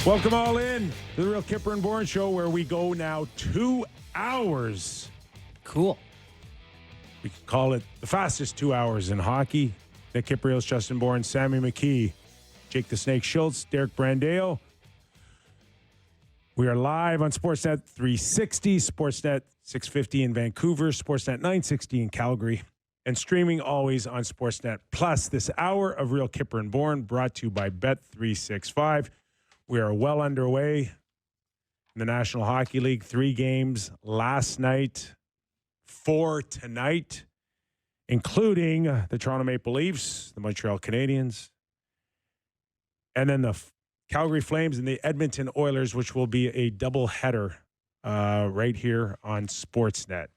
Welcome all in to the Real Kyper and Bourne Show, where we go now 2 hours. Cool. We could call it the fastest 2 hours in hockey. Nick Kypreos, Justin Bourne, Sammy McKee, Jake the Snake Schultz, Derek Brandeo. We are live on Sportsnet 360, Sportsnet 650 in Vancouver, Sportsnet 960 in Calgary, and streaming always on Sportsnet Plus. This hour of Real Kyper and Bourne brought to you by Bet365. We are well underway in the National Hockey League. 3 games last night, 4 tonight, including the Toronto Maple Leafs, the Montreal Canadiens, and then the Calgary Flames and the Edmonton Oilers, which will be a doubleheader right here on Sportsnet.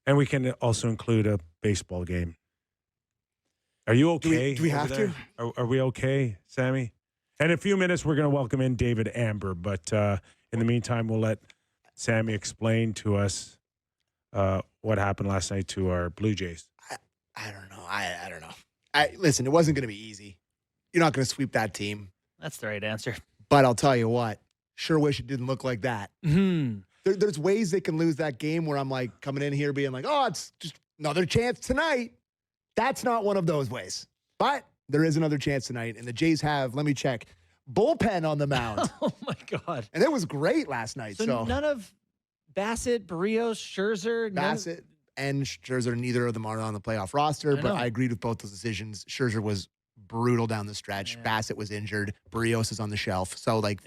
And we can also include a baseball game. Are you okay? Do we have to? Are we okay, Sammy? And in a few minutes, we're going to welcome in David Amber. But in the meantime, we'll let Sammy explain to us what happened last night to our Blue Jays. I don't know. I don't know. Listen, it wasn't going to be easy. You're not going to sweep that team. That's the right answer. But I'll tell you what, sure wish it didn't look like that. Mm-hmm. There's ways they can lose that game where I'm like coming in here being like, oh, it's just another chance tonight. That's not one of those ways. But there is another chance tonight, and the Jays have, let me check, bullpen on the mound. Oh, my God. And it was great last night. So none of Bassett, Barrios, Scherzer? Bassett and Scherzer, neither of them are on the playoff roster, but I agreed with both those decisions. Scherzer was brutal down the stretch. Yeah. Bassett was injured. Barrios is on the shelf. So, like,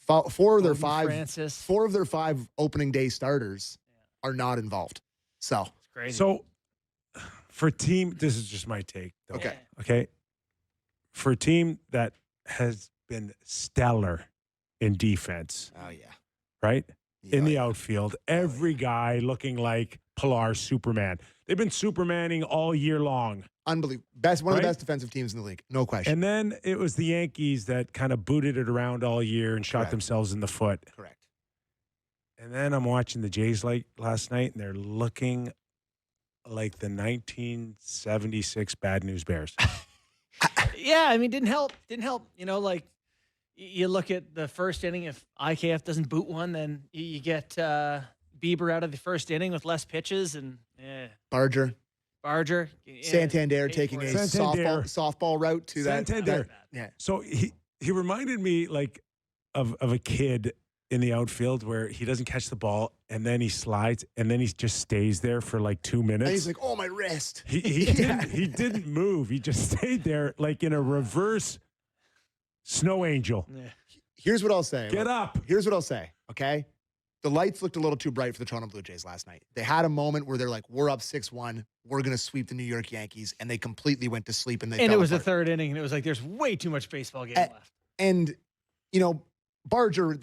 four of their five opening day starters are not involved. So, it's crazy. So, for a team, this is just my take, though. Okay. For a team that has been stellar in defense. Oh, yeah. Right? In the outfield. Every guy looking like Pilar Superman. They've been Supermaning all year long. Unbelievable. One of the best defensive teams in the league. No question. And then it was the Yankees that kind of booted it around all year and shot themselves in the foot. Correct. And then I'm watching the Jays last night, and they're looking like the 1976 Bad News Bears. Yeah, I mean, didn't help. You know, like, you look at the first inning. If IKF doesn't boot one, then you get Bieber out of the first inning with less pitches. And Barger. Santander taking a softball route to Santander. Yeah. So he reminded me like of a kid in the outfield where he doesn't catch the ball and then he slides and then he just stays there for like 2 minutes. And he's like, "Oh, my wrist." He didn't move. He just stayed there like in a reverse snow angel. Yeah. Here's what I'll say. Get up. Here's what I'll say. Okay. The lights looked a little too bright for the Toronto Blue Jays last night. They had a moment where they're like, we're up 6-1. We're going to sweep the New York Yankees. And they completely went to sleep. And it was the third inning. And it was like, there's way too much baseball game left. And, you know, Barger,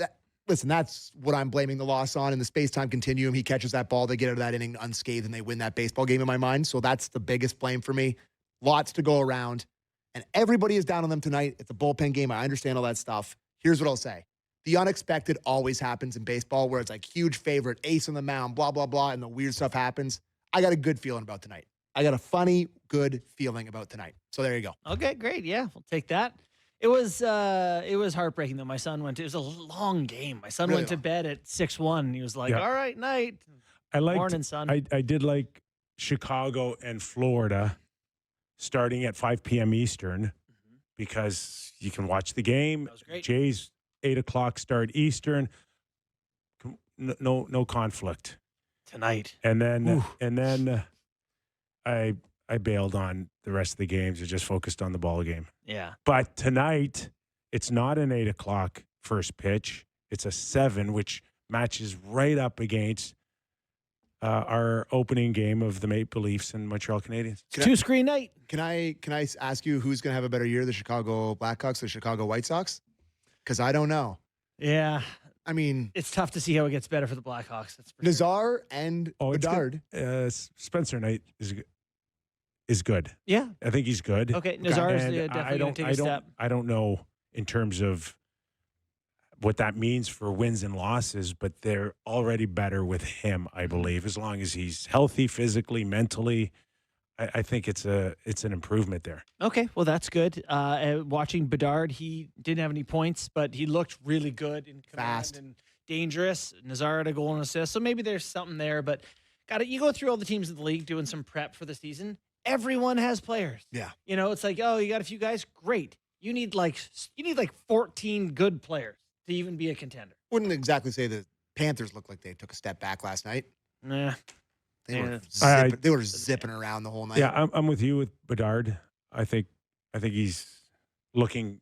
that's what I'm blaming the loss on. In the space-time continuum, he catches that ball. They get out of that inning unscathed and they win that baseball game in my mind. So that's the biggest blame for me. Lots to go around. And everybody is down on them tonight. It's a bullpen game. I understand all that stuff. Here's what I'll say. The unexpected always happens in baseball where it's like huge favorite, ace on the mound, blah, blah, blah, and the weird stuff happens. I got a good feeling about tonight. I got a funny, good feeling about tonight. So there you go. Okay, great. Yeah, we'll take that. It was heartbreaking, though. My son it was a long game. My son went to bed at 6-1. He was like, all right, night. Morning, son. I did like Chicago and Florida starting at 5 p.m. Eastern because you can watch the game. That was great. Jays 8 o'clock start Eastern. No conflict tonight. And then I bailed on the rest of the games and just focused on the ball game. Yeah. But tonight it's not an 8 o'clock first pitch. It's a 7, which matches right up against our opening game of the Maple Leafs and Montreal Canadiens. Two-screen night. Can I ask you who's going to have a better year, the Chicago Blackhawks or the Chicago White Sox? Because I don't know. Yeah. I mean, it's tough to see how it gets better for the Blackhawks. That's for Nazar and Bedard. Spencer Knight is good. Yeah. I think he's good. Okay. Nazar's definitely going to take a step. I don't know in terms of what that means for wins and losses, but they're already better with him, I believe, as long as he's healthy physically, mentally. I think it's an improvement there. Okay, well, that's good. Watching Bedard, he didn't have any points, but he looked really good and Fast and dangerous. Nazar had a goal and assist, so maybe there's something there. But you go through all the teams in the league doing some prep for the season. Everyone has players. Yeah. It's like, oh, you got a few guys, great. You need like 14 good players to even be a contender. Wouldn't exactly say the Panthers looked like they took a step back last night. Nah. They were zipping around the whole night. Yeah, I'm with you with Bedard. I think he's looking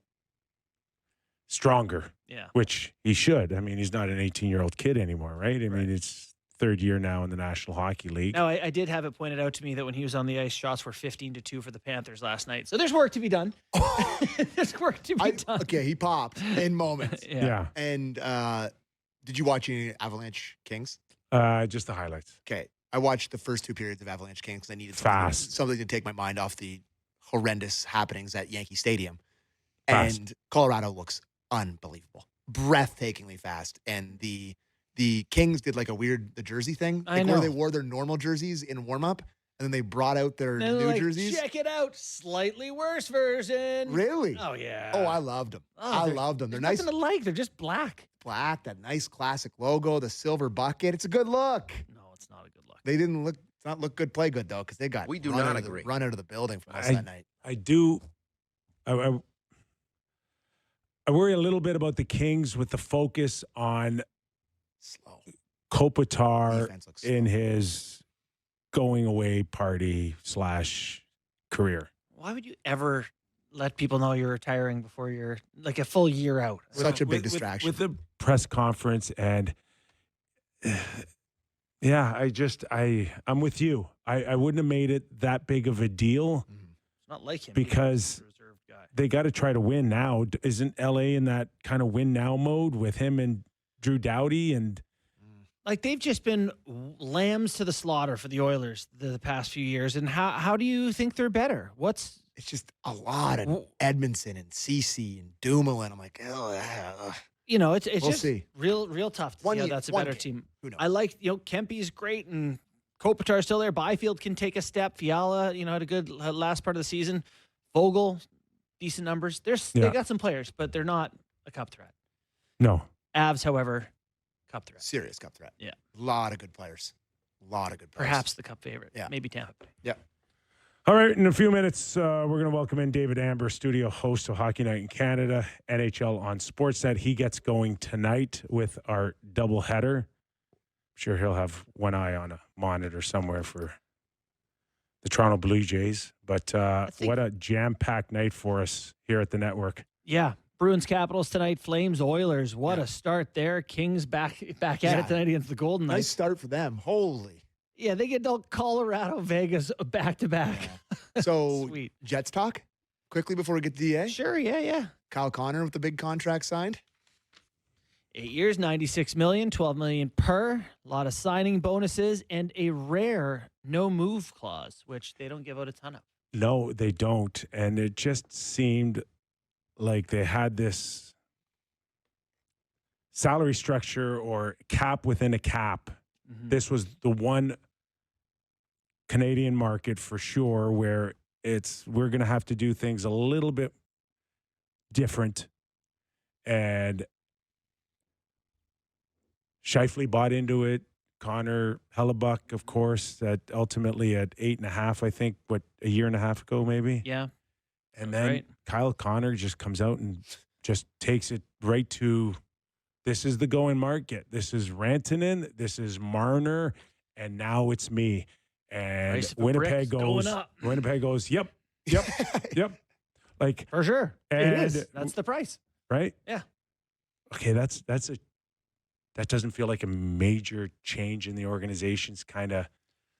stronger. Yeah. Which he should. I mean, he's not an 18-year-old kid anymore, right? I mean, it's third year now in the National Hockey League. No, I did have it pointed out to me that when he was on the ice, shots were 15-2 for the Panthers last night. So there's work to be done. There's work to be done. Okay, he popped in moments. Yeah. And did you watch any Avalanche Kings? Just the highlights. Okay. I watched the first 2 periods of Avalanche Kings because I needed something to take my mind off the horrendous happenings at Yankee Stadium. Fast. And Colorado looks unbelievable. Breathtakingly fast. And the Kings did like the jersey thing. I know. Where they wore their normal jerseys in warm-up, and then they brought out their new jerseys. Check it out. Slightly worse version. Really? Oh, yeah. Oh, I loved them. I loved them. They're nice. Nothing to like. They're just black. Black, that nice classic logo, the silver bucket. It's a good look. No, it's not a good look. They didn't look good, play good, though, because they got We do not agree. Run out of the building for most of that night. I do. I worry a little bit about the Kings with the focus on Slow. Kopitar Defense looks slow. in his going away party / career. Why would you ever let people know you're retiring before you're like a full year out? Such a big distraction. With the press conference and yeah, I'm with you. I wouldn't have made it that big of a deal It's not like him. because He's a reserved guy. they got to try to win now. Isn't LA in that kind of win now mode with him and Drew Doughty? And Like they've just been lambs to the slaughter for the Oilers the past few years. And how do you think they're better? It's just a lot of Edmondson and Cece and Dumoulin. I'm like, it's We'll just see. real tough to see how that's a better team. Who knows? I like, Kempe's great and Kopitar's still there. Byfield can take a step. Fiala, had a good last part of the season. Vogel, decent numbers. They got some players, but they're not a cup threat. no. Avs, however, cup threat. Serious cup threat. Yeah. A lot of good players. Perhaps the cup favorite. Yeah. Maybe Tampa Bay. Yeah. All right, in a few minutes, we're going to welcome in David Amber, studio host of Hockey Night in Canada, NHL on Sportsnet. He gets going tonight with our doubleheader. I'm sure he'll have one eye on a monitor somewhere for the Toronto Blue Jays. But what a jam-packed night for us here at the network. Yeah. Bruins Capitals tonight, Flames Oilers. What a start there. Kings back at it tonight against the Golden Nice Knights. start for them. Holy. Yeah, they get Colorado, Vegas back to back. So Sweet. Jets talk quickly before we get to DA. Sure, yeah. Kyle Connor with the big contract signed. 8 years, $96 million, $12 million per. A lot of signing bonuses and a rare no move clause, which they don't give out a ton of. No, they don't. And it just seemed like they had this salary structure or cap within a cap. Mm-hmm. This was the one Canadian market for sure where we're going to have to do things a little bit different. And Scheifele bought into it. Connor Hellebuck, of course, that ultimately at 8.5, I think, a year and a half ago, maybe. Yeah. And then Kyle Connor just comes out and just takes it right to, this is the going market. This is Rantanen. This is Marner. And now it's me. And Winnipeg goes, yep. Like, for sure. And it is. That's the price. Right? Yeah. Okay, that doesn't feel like a major change in the organization's kind of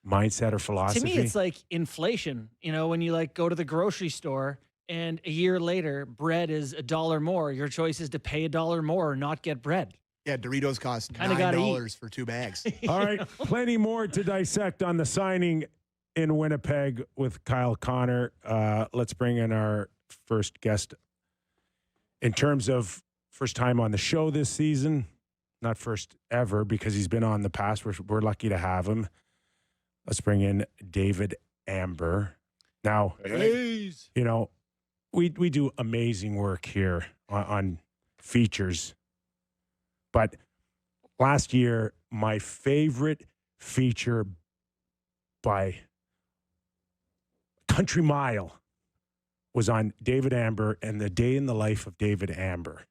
mindset or philosophy. To me, it's like inflation. When you go to the grocery store and a year later bread is $1 more, your choice is to pay $1 more or not get bread. Yeah, Doritos cost $9 for 2 bags. All right, plenty more to dissect on the signing in Winnipeg with Kyle Connor. Let's bring in our first guest in terms of first time on the show this season. Not first ever because he's been on the past. We're lucky to have him. Let's bring in David Amber. Now, you know, we do amazing work here on features. But last year, my favorite feature by country mile was on David Amber and the day in the life of David Amber.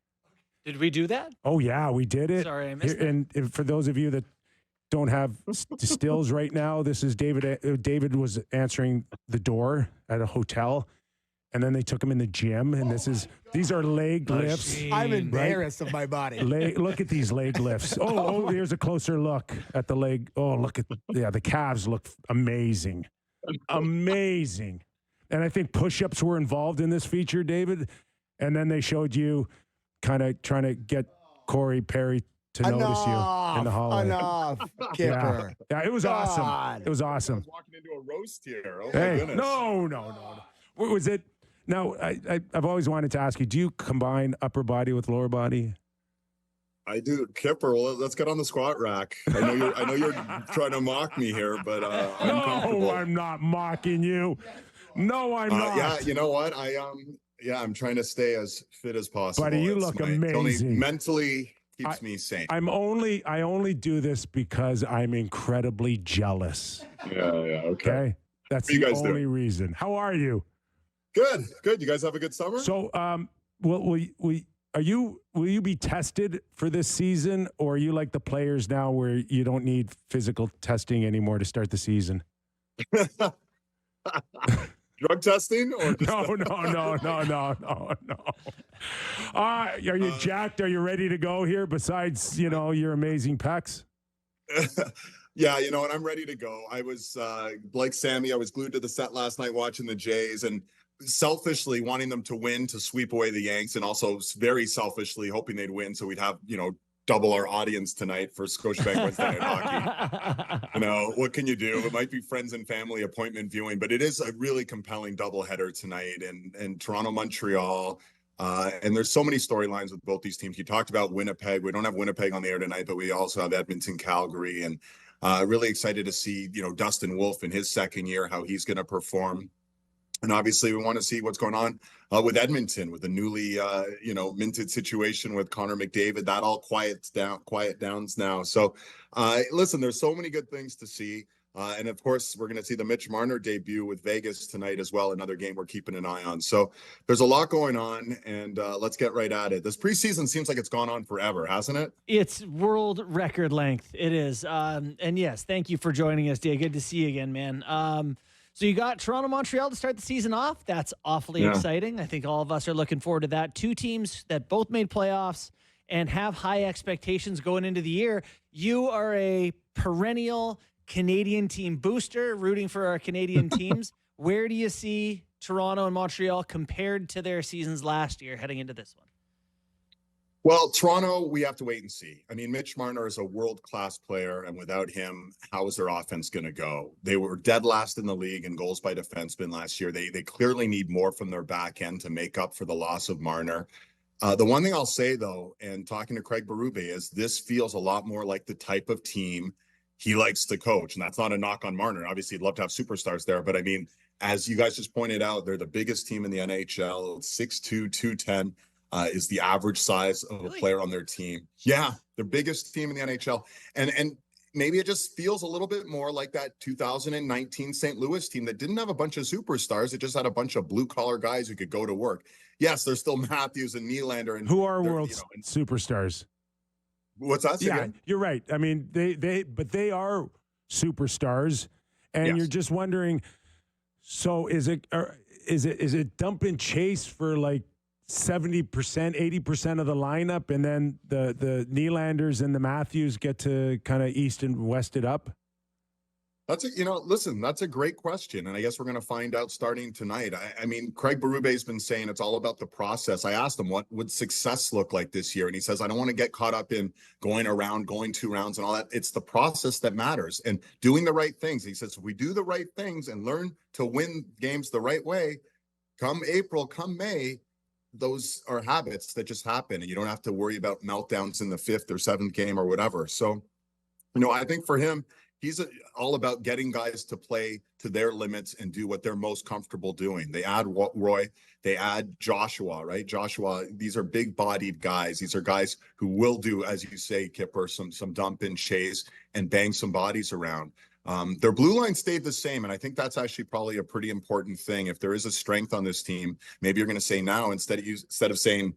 Did we do that? Oh, yeah, we did it. Sorry, I missed it. And for those of you that don't have stills right now, this is David. David was answering the door at a hotel, and then they took him in the gym, and these are leg lifts. I'm embarrassed of my body. Look at these leg lifts. Oh, here's a closer look at the leg. Oh, look at the calves look amazing. Amazing. And I think push-ups were involved in this feature, David. And then they showed you kind of trying to get Corey Perry to notice you in the hallway. Enough, Kyper. Yeah, it was awesome. It was awesome. I was walking into a roast here. Oh, my Hey, goodness. no. What was it? Now, I've always wanted to ask you, do you combine upper body with lower body? I do. Kyper, well, let's get on the squat rack. I know you're trying to mock me here, but I'm comfortable. No, I'm not mocking you. No, I'm not. Yeah, you know what? I'm trying to stay as fit as possible. Buddy, you look amazing. Only mentally keeps me sane. I only do this because I'm incredibly jealous. Yeah, okay. That's What you the guys only doing? reason. How are you? Good. You guys have a good summer? So, will you be tested for this season, or are you like the players now where you don't need physical testing anymore to start the season? Drug testing? Or just No. Are you jacked? Are you ready to go here? Besides, your amazing pecs. Yeah, and I'm ready to go. I was like Sammy. I was glued to the set last night watching the Jays, and selfishly wanting them to win to sweep away the Yanks, and also very selfishly hoping they'd win so we'd have double our audience tonight for Scotiabank Wednesday Night Hockey. What can you do? It might be friends and family appointment viewing, but it is a really compelling doubleheader tonight, and Toronto, Montreal. And there's so many storylines with both these teams. You talked about Winnipeg. We don't have Winnipeg on the air tonight, but we also have Edmonton, Calgary, and really excited to see, Dustin Wolf in his second year, how he's going to perform. And obviously we want to see what's going on with Edmonton, with the newly, minted situation with Connor McDavid. That all quiet downs now. So listen, there's so many good things to see. And of course, we're going to see the Mitch Marner debut with Vegas tonight as well. Another game we're keeping an eye on. So there's a lot going on, and let's get right at it. This preseason seems like it's gone on forever, hasn't it? It's world record length. It is. And yes, thank you for joining us, Dave. Good to see you again, man. So you got Toronto, Montreal to start the season off. That's awfully exciting. I think all of us are looking forward to that. Two teams that both made playoffs and have high expectations going into the year. You are a perennial Canadian team booster, rooting for our Canadian teams. Where do you see Toronto and Montreal compared to their seasons last year heading into this one? Well, Toronto, we have to wait and see. I mean, Mitch Marner is a world-class player, and without him, how is their offense going to go? They were dead last in the league in goals by defenseman last year. They clearly need more from their back end to make up for the loss of Marner. The one thing I'll say, though, and talking to Craig Berube, is this feels a lot more like the type of team he likes to coach. And that's not a knock on Marner. Obviously, he'd love to have superstars there. But, I mean, as you guys just pointed out, they're the biggest team in the NHL, 6'2", 210. Is the average size of a player on their team. Yeah, the biggest team in the NHL. And maybe it just feels a little bit more like that 2019 St. Louis team that didn't have a bunch of superstars. It just had a bunch of blue-collar guys who could go to work. Yes, there's still Matthews and Nylander. And who are world superstars? What's that? Yeah, again? You're right. I mean, they are superstars. And you're just wondering, so is it dump and chase for like 70%, 80% of the lineup, and then the Nylanders and the Matthews get to kind of east and west it up? Listen, that's a great question. And I guess we're going to find out starting tonight. I mean, Craig Berube has been saying it's all about the process. I asked him, what would success look like this year? And he says, I don't want to get caught up in going 2 rounds and all that. It's the process that matters and doing the right things. He says, if we do the right things and learn to win games the right way, come April, come May, those are habits that just happen, and you don't have to worry about meltdowns in the 5th or 7th game or whatever. So, I think for him, he's all about getting guys to play to their limits and do what they're most comfortable doing. They add Roy, they add Joshua, right? Joshua, these are big-bodied guys. These are guys who will do, as you say, Kipper, some dump and chase and bang some bodies around. Their blue line stayed the same, and I think that's actually probably a pretty important thing. If there is a strength on this team, maybe you're going to say now, instead of saying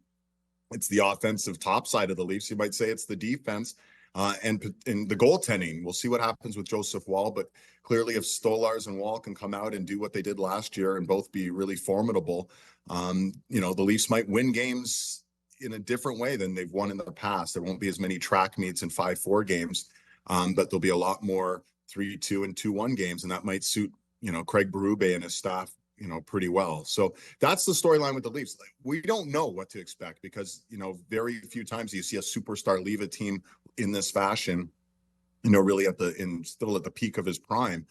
it's the offensive top side of the Leafs, you might say it's the defense. And the goaltending, we'll see what happens with Joseph Wall, but clearly if Stolars and Wall can come out and do what they did last year and both be really formidable, the Leafs might win games in a different way than they've won in the past. There won't be as many track meets and 5-4 games, but there'll be a lot more 3-2 and 2-1 games, and that might suit, Craig Berube and his staff, pretty well. So that's the storyline with the Leafs. We don't know what to expect because, very few times you see a superstar leave a team in this fashion, really still at the peak of his prime.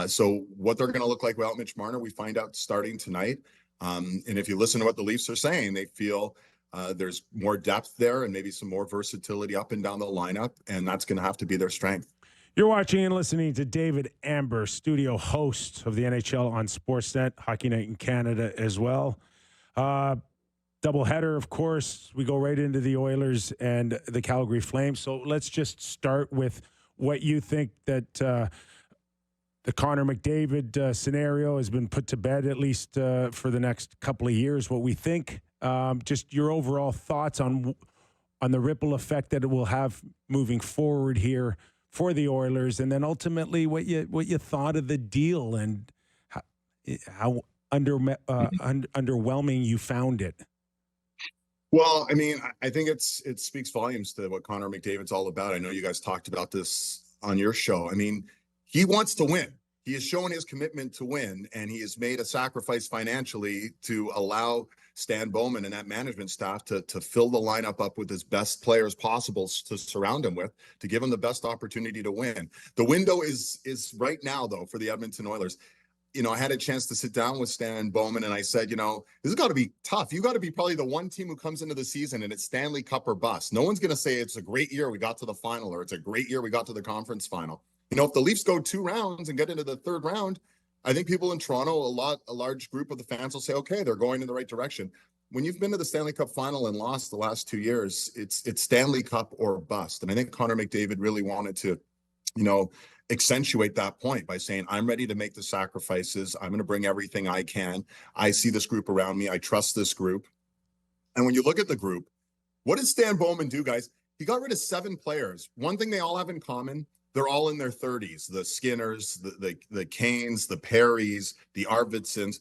So what they're going to look like without Mitch Marner, we find out starting tonight. And if you listen to what the Leafs are saying, they feel there's more depth there and maybe some more versatility up and down the lineup, and that's going to have to be their strength. You're watching and listening to David Amber, studio host of the NHL on Sportsnet, Hockey Night in Canada as well. Doubleheader, of course. We go right into the Oilers and the Calgary Flames. So let's just start with what you think that the Connor McDavid scenario has been put to bed, at least for the next couple of years. What we think, just your overall thoughts on the ripple effect that it will have moving forward here for the Oilers, and then ultimately what you thought of the deal and how underwhelming you found it. Well, I mean, I think it speaks volumes to what Connor McDavid's all about. I know you guys talked about this on your show. I mean, he wants to win. He has shown his commitment to win, and he has made a sacrifice financially to allow Stan Bowman and that management staff to fill the lineup up with his best players possible to surround him with, to give him the best opportunity to win. The window is right now, though, for the Edmonton Oilers. I had a chance to sit down with Stan Bowman, and I said, this has got to be tough. You got to be probably the one team who comes into the season and it's Stanley Cup or bust. No one's going to say it's a great year we got to the final or it's a great year we got to the conference final. If the Leafs go 2 rounds and get into the 3rd round, I think people in Toronto, a large group of the fans will say, okay, they're going in the right direction. When you've been to the Stanley Cup final and lost the last 2 years, it's Stanley Cup or bust. And I think Connor McDavid really wanted to, accentuate that point by saying, I'm ready to make the sacrifices. I'm going to bring everything I can. I see this group around me. I trust this group. And when you look at the group, what did Stan Bowman do, guys? He got rid of 7 players. One thing they all have in common, they're all in their 30s. The Skinners, the Canes, the Perrys, the Arvidssons.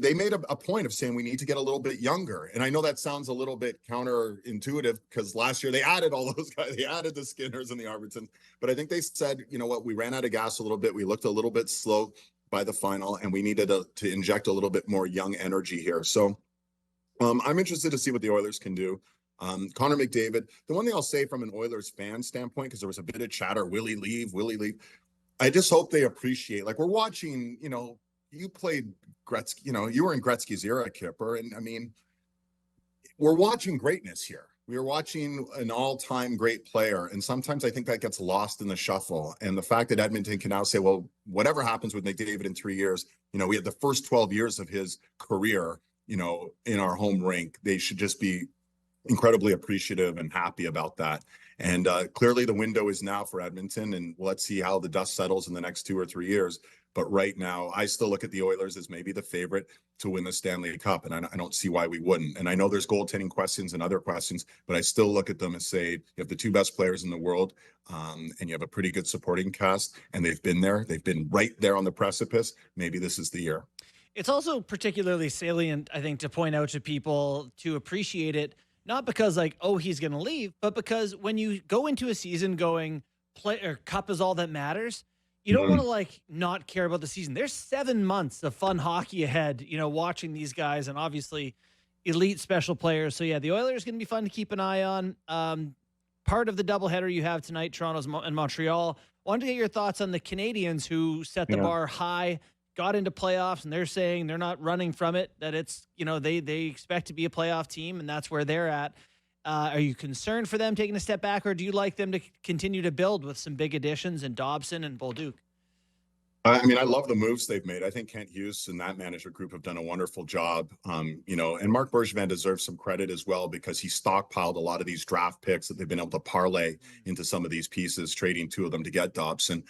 They made a point of saying we need to get a little bit younger. And I know that sounds a little bit counterintuitive because last year they added all those guys. They added the Skinners and the Arvidssons. But I think they said, we ran out of gas a little bit. We looked a little bit slow by the final, and we needed to inject a little bit more young energy here. So I'm interested to see what the Oilers can do. Connor McDavid, the one thing I'll say from an Oilers fan standpoint, because there was a bit of chatter, will he leave? I just hope they appreciate, we're watching, you played Gretzky, you were in Gretzky's era, Kipper. And we're watching greatness here. We are watching an all-time great player. And sometimes I think that gets lost in the shuffle. And the fact that Edmonton can now say, well, whatever happens with McDavid in 3 years, we had the first 12 years of his career, in our home rink. They should just be incredibly appreciative and happy about that. And clearly the window is now for Edmonton, and let's see how the dust settles in the next 2 or 3 years. But right now, I still look at the Oilers as maybe the favorite to win the Stanley Cup, and I don't see why we wouldn't. And I know there's goaltending questions and other questions, but I still look at them and say, you have the 2 best players in the world, and you have a pretty good supporting cast, and they've been there. They've been right there on the precipice. Maybe this is the year. It's also particularly salient, I think, to point out to people to appreciate it, not because he's going to leave, but because when you go into a season going cup is all that matters, you don't want to not care about the season. There's 7 months of fun hockey ahead, watching these guys, and obviously elite special players. So yeah, the Oilers going to be fun to keep an eye on. Part of the doubleheader you have tonight, Toronto's and Montreal. Wanted to get your thoughts on the Canadiens, who set the bar high, got into playoffs, and they're saying they're not running from it, that it's, they expect to be a playoff team, and that's where they're at. Are you concerned for them taking a step back, or do you like them to continue to build with some big additions in Dobson and Bolduc? I mean, I love the moves they've made. I think Kent Hughes and that management group have done a wonderful job. And Mark Bergevin deserves some credit as well because he stockpiled a lot of these draft picks that they've been able to parlay into some of these pieces, trading 2 of them to get Dobson.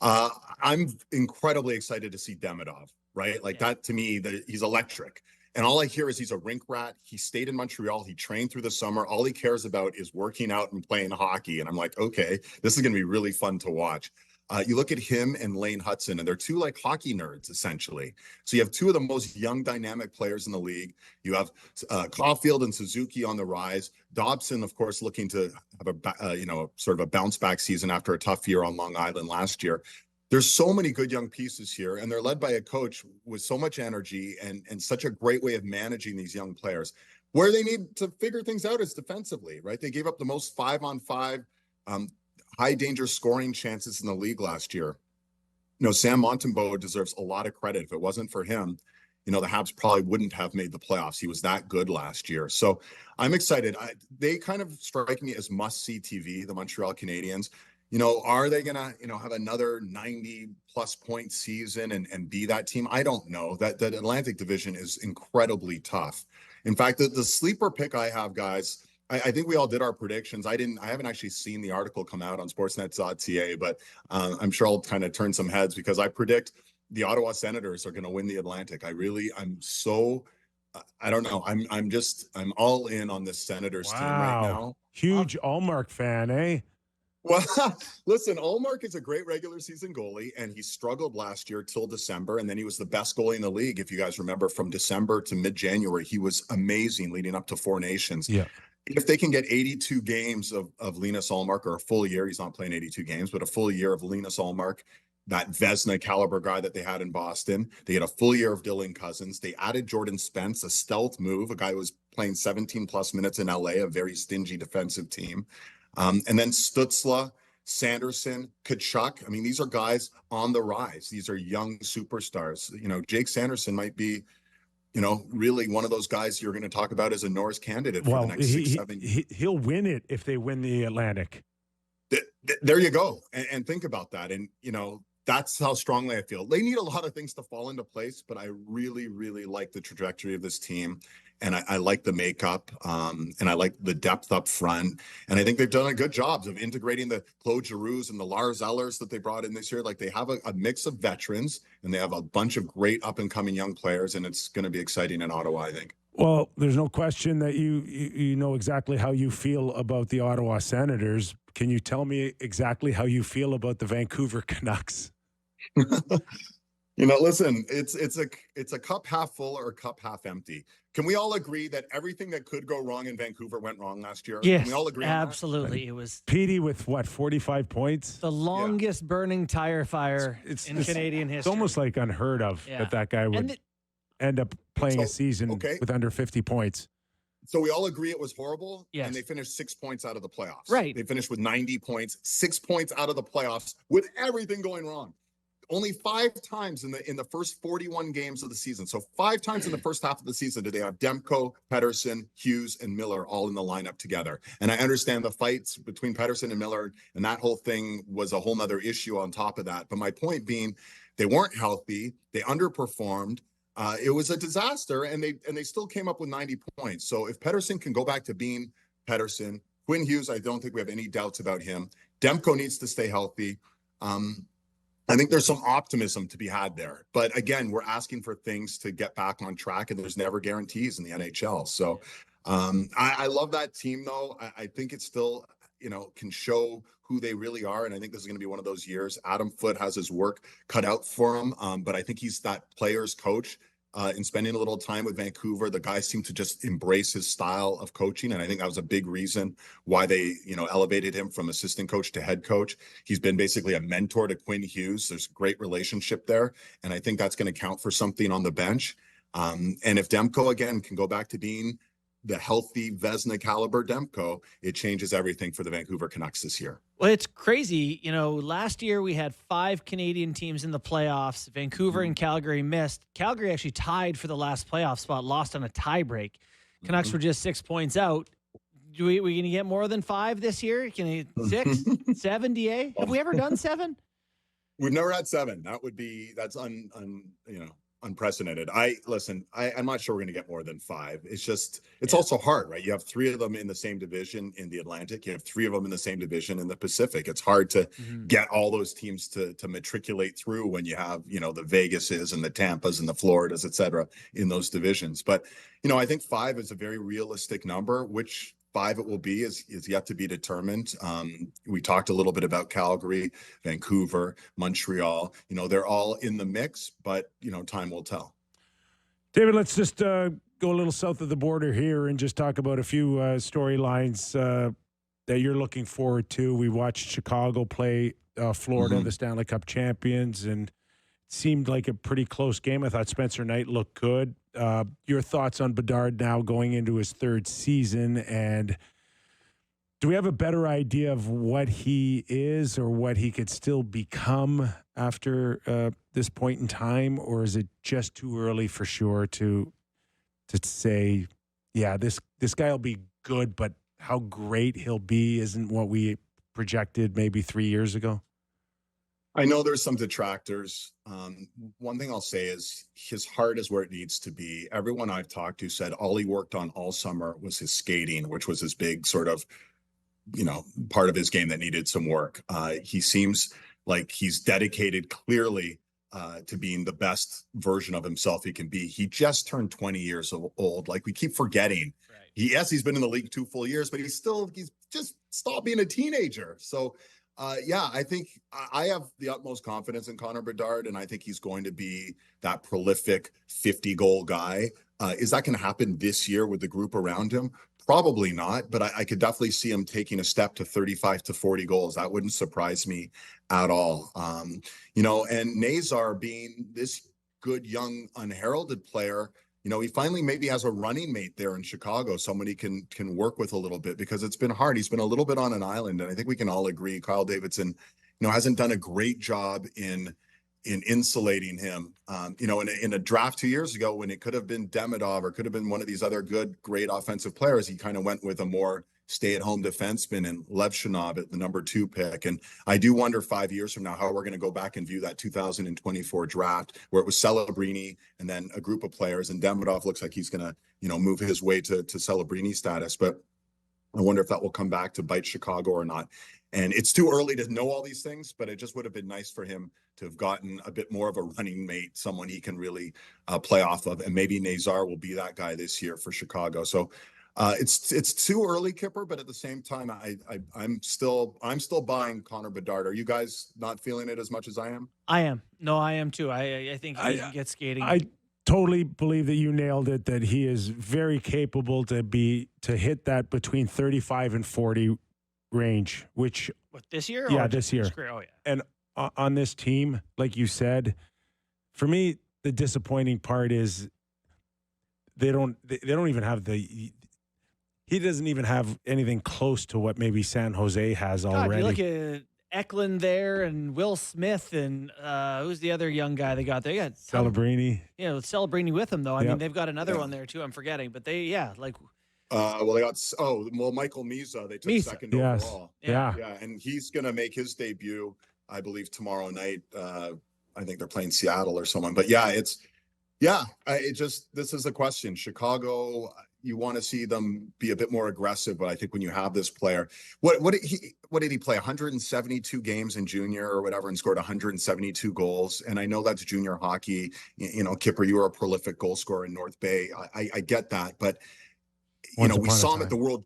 I'm incredibly excited to see Demidov, right? Like that to me, he's electric. And all I hear is he's a rink rat. He stayed in Montreal. He trained through the summer. All he cares about is working out and playing hockey. And I'm like, okay, this is going to be really fun to watch. You look at him and Lane Hudson, and they're 2 like hockey nerds, essentially. So you have 2 of the most young, dynamic players in the league. You have Caulfield and Suzuki on the rise. Dobson, of course, looking to have a sort of a bounce back season after a tough year on Long Island last year. There's so many good young pieces here, and they're led by a coach with so much energy and such a great way of managing these young players. Where they need to figure things out is defensively, right? They gave up the most 5-on-5 high danger scoring chances in the league last year. Sam Montembeault deserves a lot of credit. If it wasn't for him, the Habs probably wouldn't have made the playoffs. He was that good last year. So I'm excited. They kind of strike me as must-see TV, the Montreal Canadiens. Are they going to, have another 90-plus point season and be that team? I don't know. That Atlantic Division is incredibly tough. In fact, the sleeper pick I have, guys, I think we all did our predictions. I haven't actually seen the article come out on sportsnet.ca, but I'm sure I'll kind of turn some heads because I predict the Ottawa Senators are going to win the Atlantic. I don't know. I'm all in on this Senators team right now. Huge Allmark fan, eh? Well, listen, Allmark is a great regular season goalie, and he struggled last year till December, and then he was the best goalie in the league. If you guys remember, from December to mid-January, he was amazing leading up to 4 Nations. Yeah. If they can get 82 games of Linus Ullmark, or a full year, he's not playing 82 games, but a full year of Linus Ullmark, that Vezina caliber guy that they had in Boston. They had a full year of Dylan Cousins. They added Jordan Spence, a stealth move, a guy who was playing 17 plus minutes in LA, a very stingy defensive team. And then Stützle, Sanderson, Tkachuk. I mean, these are guys on the rise. These are young superstars. Jake Sanderson might be, really one of those guys you're going to talk about as a Norris candidate for the next 6-7 years. He'll win it if they win the Atlantic. There you go. And think about that. And, that's how strongly I feel. They need a lot of things to fall into place, but I really, really like the trajectory of this team. And I like the makeup, and I like the depth up front. And I think they've done a good job of integrating the Claude Giroux and the Lars Ellers that they brought in this year. Like, they have a mix of veterans, and they have a bunch of great up-and-coming young players, and it's going to be exciting in Ottawa, I think. Well, there's no question that you know exactly how you feel about the Ottawa Senators. Can you tell me exactly how you feel about the Vancouver Canucks? Listen, it's a cup half full or a cup half empty. Can we all agree that everything that could go wrong in Vancouver went wrong last year? Yes, Can we all agree absolutely. On that? It was Petey with 45 points? The longest burning tire fire in Canadian history. It's almost like unheard of that guy would end up playing a season with under 50 points. So we all agree it was horrible. Yes. And they finished 6 points out of the playoffs. Right. They finished with 90 points, 6 points out of the playoffs with everything going wrong. Only 5 times in the first 41 games of the season. So 5 times in the first half of the season did they have Demko, Pettersson, Hughes, and Miller all in the lineup together. And I understand the fights between Pettersson and Miller, and that whole thing was a whole nother issue on top of that. But my point being, they weren't healthy. They underperformed. It was a disaster, and they still came up with 90 points. So if Pettersson can go back to being Pettersson, Quinn Hughes, I don't think we have any doubts about him. Demko needs to stay healthy. I think there's some optimism to be had there. But again, we're asking for things to get back on track, and there's never guarantees in the NHL. So I love that team, though. I think it still, can show who they really are. And I think this is going to be one of those years. Adam Foote has his work cut out for him. But I think he's that player's coach. In spending a little time with Vancouver, the guys seem to just embrace his style of coaching. And I think that was a big reason why they, elevated him from assistant coach to head coach. He's been basically a mentor to Quinn Hughes. There's a great relationship there. And I think that's going to count for something on the bench. And if Demko, again, can go back to being the healthy Vezina caliber Demko, it changes everything for the Vancouver Canucks this year. Well, it's crazy. Last year we had 5 Canadian teams in the playoffs. Vancouver and Calgary missed. Calgary actually tied for the last playoff spot, lost on a tie break. Canucks were just 6 points out. we going to get more than 5 this year? Can you 6, 7, DA? Have we ever done 7? We've never had 7. That's unprecedented. I'm not sure we're going to get more than 5. It's also hard, right? You have 3 of them in the same division in the Atlantic. You have 3 of them in the same division in the Pacific. It's hard to get all those teams to matriculate through when you have, the Vegases and the Tampas and the Floridas, et cetera, in those divisions. But, I think 5 is a very realistic number. Which 5 it will be is yet to be determined. We talked a little bit about Calgary, Vancouver, Montreal. They're all in the mix, but time will tell. David, let's just go a little south of the border here and just talk about a few storylines that you're looking forward to. We watched Chicago play Florida, the Stanley Cup champions, and it seemed like a pretty close game. I thought Spencer Knight looked good. Your thoughts on Bedard now going into his 3rd season, and do we have a better idea of what he is or what he could still become after this point in time, or is it just too early for sure to say, yeah, this guy will be good, but how great he'll be isn't what we projected maybe 3 years ago? I know there's some detractors. One thing I'll say is his heart is where it needs to be. Everyone I've talked to said all he worked on all summer was his skating, which was his big sort of, part of his game that needed some work. He seems like he's dedicated clearly to being the best version of himself he can be. He just turned 20 years old. Like we keep forgetting. Right. He's been in the league 2 full years, but he's just stopped being a teenager. So I think I have the utmost confidence in Connor Bedard, and I think he's going to be that prolific 50-goal guy. Is that going to happen this year with the group around him? Probably not, but I could definitely see him taking a step to 35 to 40 goals. That wouldn't surprise me at all. And Nazar being this good, young, unheralded player, he finally maybe has a running mate there in Chicago, someone he can work with a little bit, because it's been hard. He's been a little bit on an island, and I think we can all agree Kyle Davidson, hasn't done a great job in insulating him. In a draft 2 years ago when it could have been Demidov or could have been one of these other great offensive players, he kind of went with a more stay-at-home defenseman and Lev Shinov at the number 2 pick. And I do wonder 5 years from now how we're going to go back and view that 2024 draft where it was Celebrini and then a group of players, and Demidov looks like he's going to, move his way to Celebrini status. But I wonder if that will come back to bite Chicago or not. And it's too early to know all these things, but it just would have been nice for him to have gotten a bit more of a running mate, someone he can really play off of. And maybe Nazar will be that guy this year for Chicago. So it's too early, Kipper, but at the same time, I'm still buying Connor Bedard. Are you guys not feeling it as much as I am? I am. No, I am too. I think he can get skating. I totally believe that you nailed it, that he is very capable to hit that between 35 and 40 range, which this year? Yeah, this year. Oh, yeah. And on this team, like you said, for me, the disappointing part is they don't even have he doesn't even have anything close to what maybe San Jose has already. You look at Eklund there and Will Smith and who's the other young guy they got there? Yeah, Celebrini. Celebrini with him though. I mean, they've got another one there too. I'm forgetting, but they got Michael Misa. They took second overall. Yeah, and he's gonna make his debut, I believe, tomorrow night. I think they're playing Seattle or someone. But this is a question. Chicago, you want to see them be a bit more aggressive, but I think when you have this player, what did he play? 172 games in junior or whatever, and scored 172 goals. And I know that's junior hockey. Kipper, you were a prolific goal scorer in North Bay. I get that, but we saw him at the World.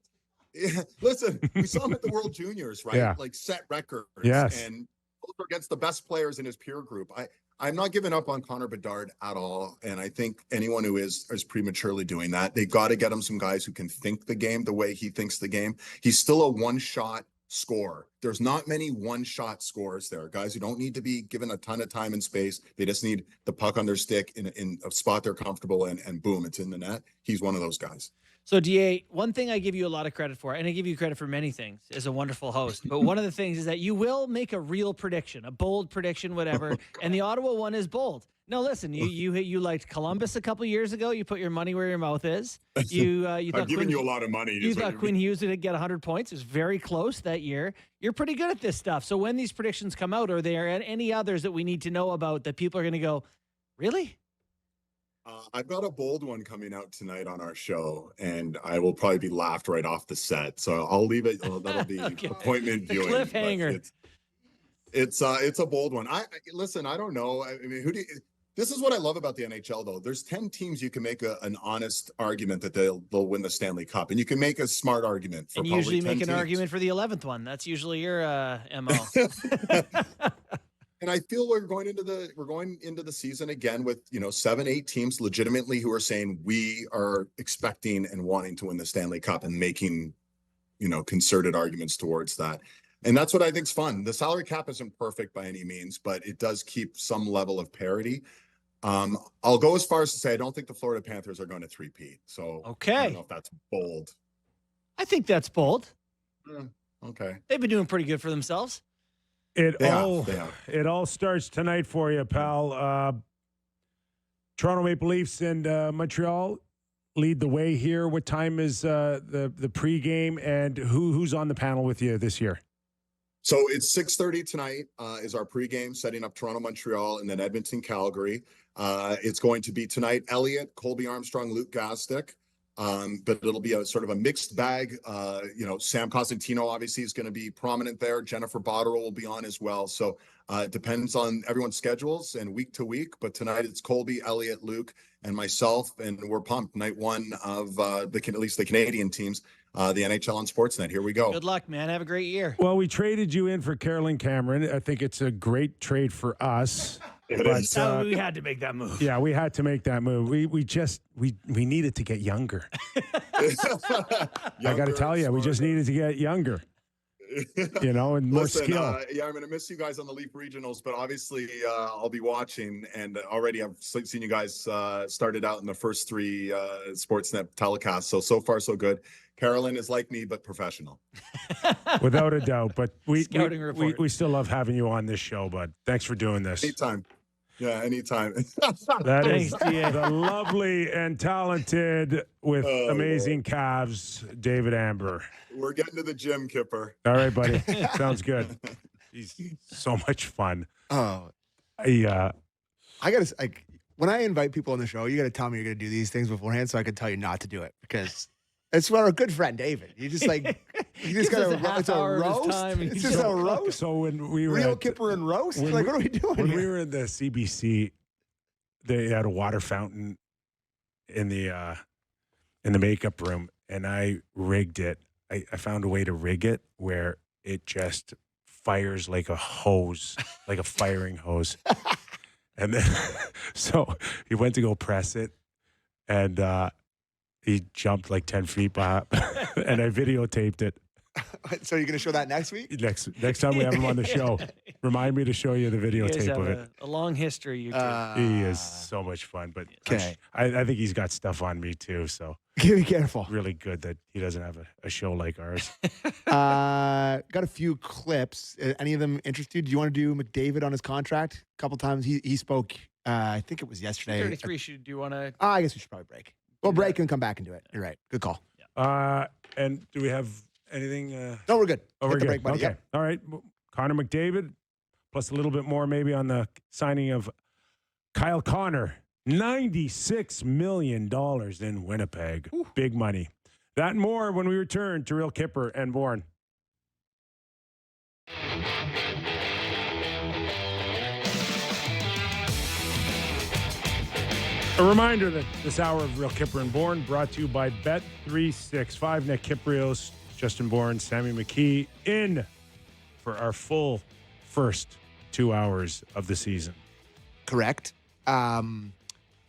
Listen, we saw him at the World Juniors, right? Yeah. Like set records. Yes. And those are against the best players in his peer group. I'm not giving up on Connor Bedard at all. And I think anyone who is prematurely doing that, they got to get him some guys who can think the game the way he thinks the game. He's still a one-shot scorer. There's not many one-shot scorers there. Guys who don't need to be given a ton of time and space. They just need the puck on their stick in a spot they're comfortable in, and boom, it's in the net. He's one of those guys. So, DA, one thing I give you a lot of credit for, and I give you credit for many things as a wonderful host, but one of the things is that you will make a real prediction, a bold prediction, whatever, and the Ottawa one is bold. No, listen. You liked Columbus a couple years ago. You put your money where your mouth is. You I've thought given you a lot of money. You thought Quinn Hughes would get 100 points. It was very close that year. You're pretty good at this stuff. So when these predictions come out, are there any others that we need to know about that people are going to go, really? I've got a bold one coming out tonight on our show, and I will probably be laughed right off the set. So I'll leave it. That'll be Okay. appointment The viewing. cliffhanger. It's a bold one. Listen. I don't know. I mean, this is what I love about the NHL, though. There's 10 teams you can make an honest argument that they'll win the Stanley Cup, and you can make a smart argument for And probably usually 10 make an teams. argument for the 11th one. That's usually your MO. And I feel we're going into the season again with 7-8 teams legitimately who are saying we are expecting and wanting to win the Stanley Cup and making concerted arguments towards that. And that's what I think's fun. The salary cap isn't perfect by any means, but it does keep some level of parity. I'll go as far as to say I don't think the Florida Panthers are going to three-peat. So Okay. I don't know if that's bold. I think that's bold. Okay. They've been doing pretty good for themselves. It have. all starts tonight for you, pal. Toronto Maple Leafs and Montreal lead the way here. What time is the pregame, and who's on the panel with you this year? So it's 6:30 tonight is our pregame, setting up Toronto, Montreal, and then Edmonton, Calgary. It's going to be tonight, Elliott, Colby Armstrong, Luke Gastick. But it'll be a sort of a mixed bag. Sam Cosentino obviously is going to be prominent there. Jennifer Botterill will be on as well. So it depends on everyone's schedules and week to week. But tonight it's Colby, Elliott, Luke, and myself, and we're pumped. Night one of at least the Canadian teams, the NHL on Sportsnet. Here we go. Good luck, man. Have a great year. Well, we traded you in for Carolyn Cameron. I think it's a great trade for us. But, we had to make that move. Yeah, we had to make that move. We needed to get younger. I got to tell you, we just needed to get younger. And more skill. I'm going to miss you guys on the Leaf Regionals, but obviously I'll be watching, and already I've seen you guys started out in the first 3 Sportsnet telecasts. So far, so good. Carolyn is like me, but professional. Without a doubt. But we still love having you on this show, bud. Thanks for doing this. Anytime. Yeah, anytime. That is the lovely and talented with amazing calves, David Amber. We're getting to the gym, Kyper. All right, buddy. Sounds good. He's so much fun. Oh, I gotta when I invite people on the show, you gotta tell me you're gonna do these things beforehand, so I can tell you not to do it, because it's our good friend David. You just gotta it's a roast. It's just a roast. So when we were Real Kyper and roast. What are we doing? When here? we were in the CBC, they had a water fountain in the makeup room, and I rigged it. I found a way to rig it where it just fires like a hose, like a firing hose. And then, so he went to go press it, and he jumped like 10 feet back, and I videotaped it. So you're going to show that next week? Next time we have him on the show, remind me to show you the videotape of it. A long history, you two. He is so much fun, but okay. I think he's got stuff on me too, so be careful. Really good that he doesn't have a show like ours. Got a few clips. Any of them interest you? Do you want to do McDavid on his contract? A couple times he spoke. I think it was yesterday. 33. Do you want to? I guess we should probably break. We'll break and come back and do it. You're right. Good call. Yeah. And do we have anything? No, we're good. Oh, we're good. Break, buddy. Okay. Yep. All right. Connor McDavid, plus a little bit more maybe on the signing of Kyle Connor. $96 million in Winnipeg. Ooh. Big money. That and more when we return to Real Kyper and Bourne. A reminder that this hour of Real Kyper and Bourne brought to you by Bet365. Nick Kyprios, Justin Bourne, Sammy McKee in for our full first 2 hours of the season. Correct.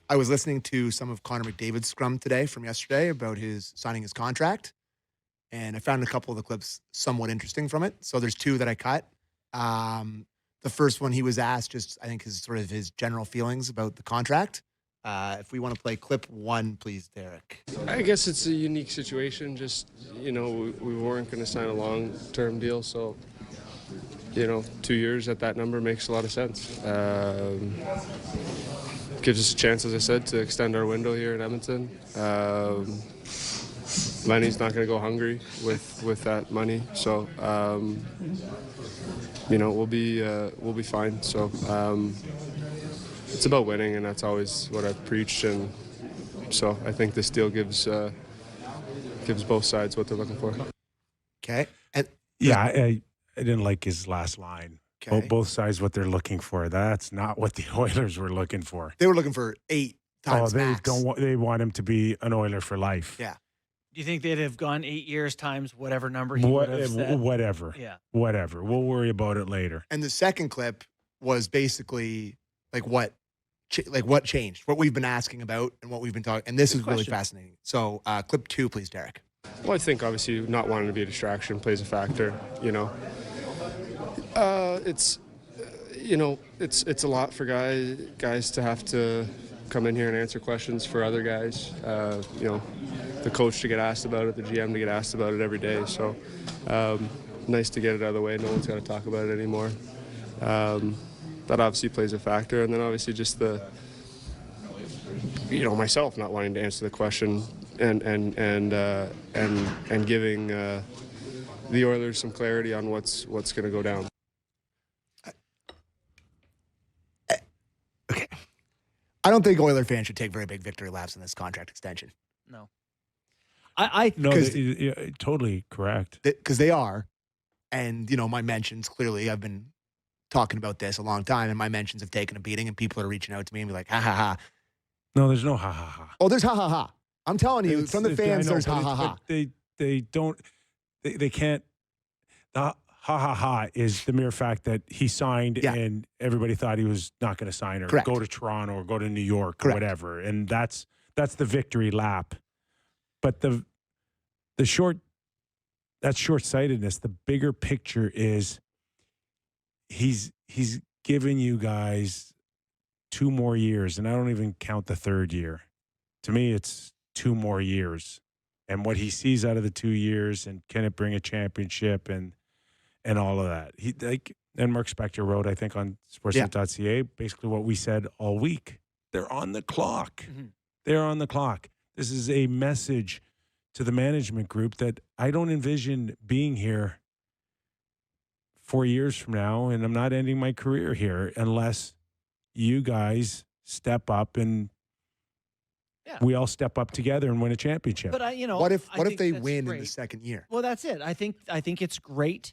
I was listening to some of Connor McDavid's scrum today from yesterday about his signing his contract, and I found a couple of the clips somewhat interesting from it. So there's 2 that I cut. The first one, he was asked just, I think, his general feelings about the contract. If we want to play clip 1, please, Derek. I guess it's a unique situation. Just, we weren't going to sign a long-term deal, so 2 years at that number makes a lot of sense. Gives us a chance, as I said, to extend our window here in Edmonton. Lenny's not going to go hungry with that money, so we'll be fine. So it's about winning, and that's always what I've preached. And so I think this deal gives both sides what they're looking for. Okay. And Yeah, I didn't like his last line. Okay. Both sides what they're looking for. That's not what the Oilers were looking for. they were looking for 8 times they max. they want him to be an Oiler for life. Yeah. Do you think they'd have gone 8 years times whatever number he would have said? Whatever. Yeah. Whatever. We'll worry about it later. And the second clip was basically like what changed, what we've been asking about and what we've been talking. And this is really question. fascinating. So clip 2, please, Derek. Well, I think obviously not wanting to be a distraction plays a factor. It's a lot for guys to have to come in here and answer questions for other guys. The coach to get asked about it, the GM to get asked about it every day. So nice to get it out of the way. No one's got to talk about it anymore. That obviously plays a factor, and then obviously just myself not wanting to answer the question and giving the Oilers some clarity on what's going to go down. Okay. I don't think Oiler fans should take very big victory laps in this contract extension. No. I No, 'Cause- totally correct. Because they are. And, my mentions, clearly, I've been talking about this a long time, and my mentions have taken a beating, and people are reaching out to me and be like, ha, ha, ha. No, there's no ha ha ha. Oh, there's ha, ha, ha. I'm telling you, from the I fans, know, there's but ha, ha, ha. but they don't. They can't. The ha ha ha is the mere fact that he signed Yeah. and everybody thought he was not going to sign or Correct. go to Toronto or go to New York Correct. or whatever, and that's the victory lap. But the short-sightedness. The bigger picture is he's given you guys 2 more years, and I don't even count the third year. To me, it's 2 more years. And what he sees out of the 2 years, and can it bring a championship, and all of that. And Mark Spector wrote, I think, on sportsnet.ca, basically what we said all week. They're on the clock. Mhm. They're on the clock. This is a message to the management group that I don't envision being here 4 years from now, and I'm not ending my career here unless you guys step up and Yeah. we all step up together and win a championship. But What if I think they that's win in great. the second year? Well, that's it. I think it's great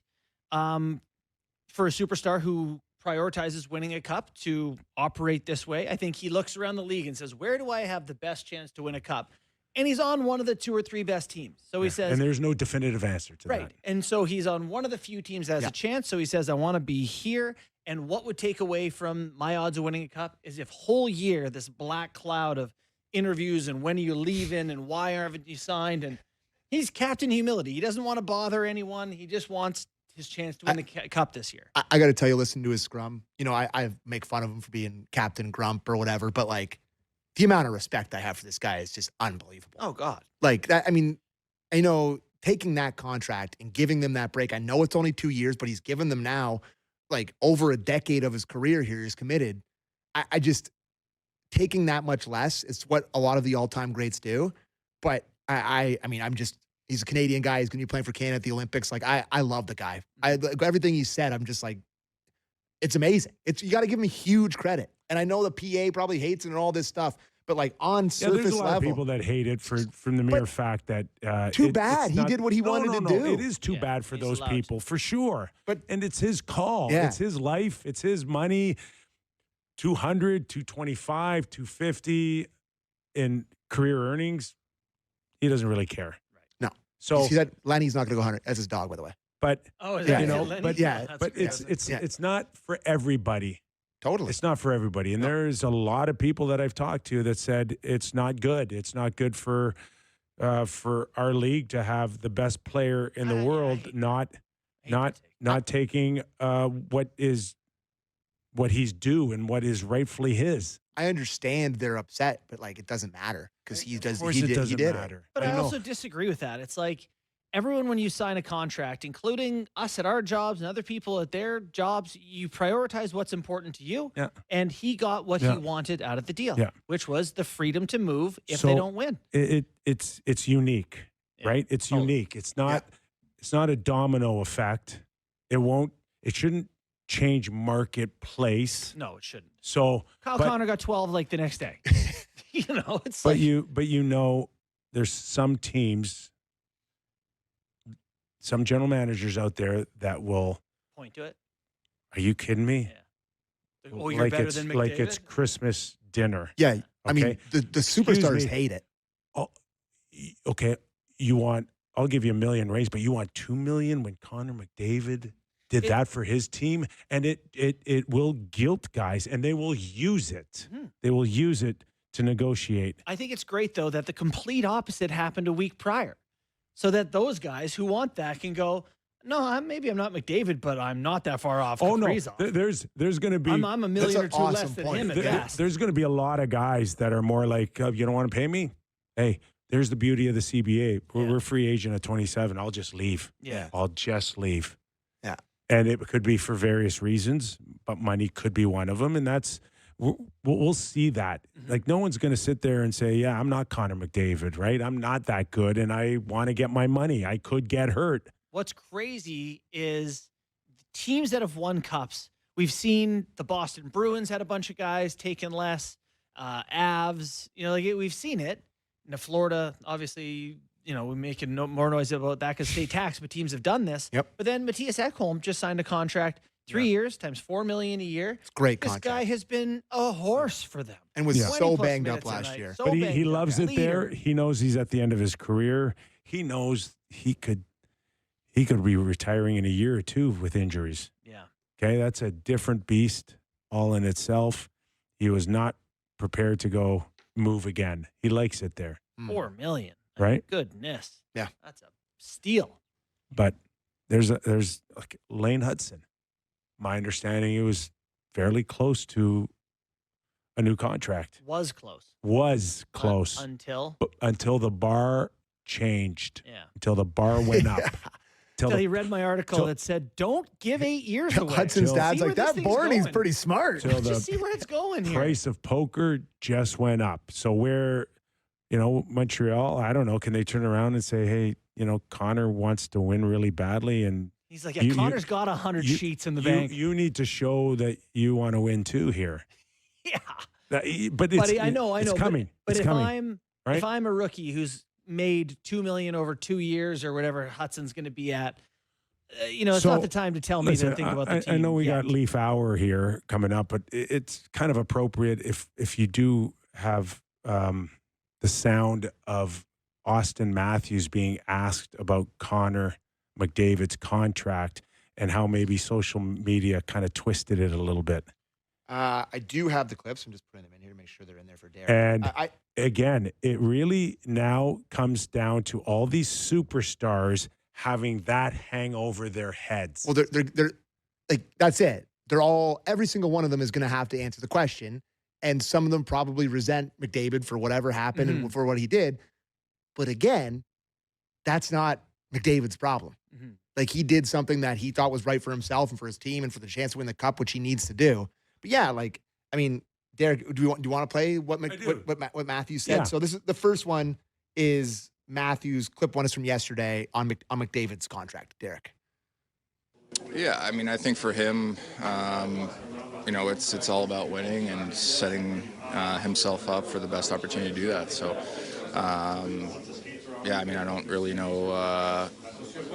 for a superstar who prioritizes winning a cup to operate this way. I think he looks around the league and says, "Where do I have the best chance to win a cup?" And he's on one of the 2 or 3 best teams. So he says, and there's no definitive answer to right. that. And so he's on one of the few teams that has a chance. So he says, I want to be here. And what would take away from my odds of winning a cup is if whole year, this black cloud of interviews and when are you leaving and why haven't you signed? And he's Captain Humility. He doesn't want to bother anyone. He just wants his chance to win the cup this year. I got to tell you, listen to his scrum. I make fun of him for being Captain Grump or whatever, but the amount of respect I have for this guy is just unbelievable. Oh, God. Like that. I mean, taking that contract and giving them that break. I know it's only 2 years, but he's given them now over a decade of his career here. He's committed. I just taking that much less. It's what a lot of the all-time greats do. But he's a Canadian guy. He's going to be playing for Canada at the Olympics. I love the guy. Everything he said, I'm just it's amazing. You got to give him huge credit. And I know the PA probably hates it and all this stuff, but on surface there's a lot level, of people that hate it from the mere fact that too bad. He did what he wanted to do. It is too bad for he's those allowed people, for sure. And it's his call. Yeah. It's his life. It's his money. 200, 225, 250 in career earnings. He doesn't really care. No. So he said Lenny's not going to go 100. That's his dog, by the way. but Oh, is Yeah, that you know, Lenny? but That's but great. it's not for everybody. Totally. It's not for everybody. And there's a lot of people that I've talked to that said it's not good. It's not good for our league to have the best player in the world not taking what he's due and what is rightfully his. I understand they're upset, but it doesn't matter because he Of course, it doesn't did matter. But I I know. also disagree with that. It's everyone, when you sign a contract, including us at our jobs and other people at their jobs, you prioritize what's important to you. Yeah. And he got what he wanted out of the deal, which was the freedom to move if they don't win. It's unique, right? It's unique. It's not a domino effect. It shouldn't change marketplace. No, it shouldn't. So Connor got 12 like the next day. It's but there's some teams, some general managers out there that will point to it. Are you kidding me? Yeah. Oh, you're better than McDavid? Like it's Christmas dinner. Yeah. Okay? I mean, the superstars hate it. Oh, okay. I'll give you $1 million raise, but you want $2 million when Connor McDavid did that for his team? And it will guilt guys, and they will use it. Mm-hmm. They will use it to negotiate. I think it's great, though, that the complete opposite happened a week prior. So that those guys who want that can go, no, maybe I'm not McDavid, but I'm not that far off. Oh, no. Kaprizov. There's going to be... I'm $1 million or two less than him at best. There's going to be a lot of guys that are more like, you don't want to pay me? Hey, there's the beauty of the CBA. We're free agent at 27. I'll just leave. Yeah. I'll just leave. Yeah. And it could be for various reasons, but money could be one of them. And we'll see that. Mm-hmm. Like, no one's going to sit there and say, yeah, I'm not Connor McDavid, right? I'm not that good, and I want to get my money. I could get hurt. What's crazy is teams that have won cups. We've seen the Boston Bruins had a bunch of guys taking less. Avs, we've seen it. Now, Florida, obviously, we're making more noise about that because state tax, but teams have done this. Yep. But then Matthias Ekholm just signed a contract, 3 years times $4 million a year. It's a great this contract. This guy has been a horse for them. And was so 20+ banged up minutes a last night. year. So But he banged up. loves it Leader. there. He knows he's at the end of his career. He knows he could be retiring in a year or two with injuries. Yeah. Okay, that's a different beast all in itself. He was not prepared to go move again. He likes it there. $4 million. Right? Goodness. Yeah. That's a steal. But there's like Lane Hudson. My understanding, it was fairly close to a new contract. Was close. Until the bar changed. Yeah. Until the bar went up. Until he read my article that said, don't give 8 years away. Hudson's dad's See like, where that this thing's Bourne's going." pretty smart. Till Just see where it's going here. price of poker just went up. So where, Montreal, I don't know, can they turn around and say, hey, Connor wants to win really badly, and He's like, yeah, Connor's got 100 sheets in the bank. You need to show that you want to win too here. Yeah. But it's, Buddy, I know. It's coming. But it's if coming, right? if I'm a rookie who's made $2 million over 2 years or whatever Hudson's going to be at, it's not the time to tell me to think about the team. I know we yet. got Leaf Hour here coming up, but it's kind of appropriate if you do have the sound of Austin Matthews being asked about Connor McDavid's contract and how maybe social media kind of twisted it a little bit. I do have the clips. I'm just putting them in here to make sure they're in there for Derek. And again, it really now comes down to all these superstars having that hang over their heads. Well, they're like, that's it. Every single one of them is going to have to answer the question. And some of them probably resent McDavid for whatever happened and for what he did. But again, that's not McDavid's problem. Mm-hmm. Like, he did something that he thought was right for himself and for his team and for the chance to win the cup, which he needs to do. But yeah, Derek, do you want to play what Matthews said? Yeah. So this is the first one. Is Matthews clip one is from yesterday on McDavid's contract. Derek. Yeah, I think for him, it's all about winning and setting himself up for the best opportunity to do that. So, I don't really know.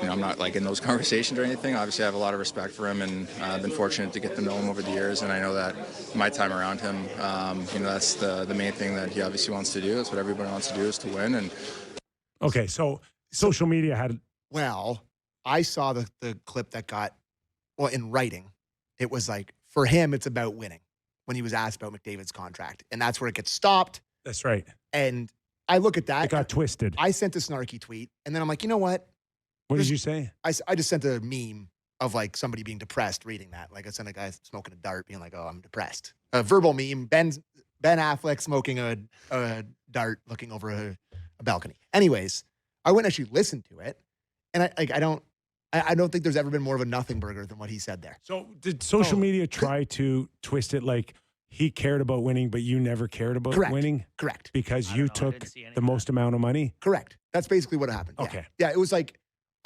I'm not like in those conversations or anything. Obviously, I have a lot of respect for him, and I've been fortunate to get to know him over the years. And I know that my time around him, that's the main thing that he obviously wants to do. That's what everybody wants to do, is to win. And okay, so social media had. Well, I saw the clip that got, in writing, it was like, for him, it's about winning when he was asked about McDavid's contract. And that's where it gets stopped. That's right. And I look at that. It got twisted. I sent a snarky tweet, and then I'm like, you know what? What did you say? I just sent a meme of like somebody being depressed reading that. Like, I sent a guy smoking a dart being like, oh, I'm depressed. A verbal meme. Ben Affleck smoking a dart looking over a balcony. Anyways, I went and actually listened to it. And I don't think there's ever been more of a nothing burger than what he said there. So did social media try to twist it like he cared about winning, but you never cared about winning? Correct. Because I you don't know. I took didn't see any the of most amount of money? Correct. That's basically what happened. Yeah. Okay. Yeah, it was like,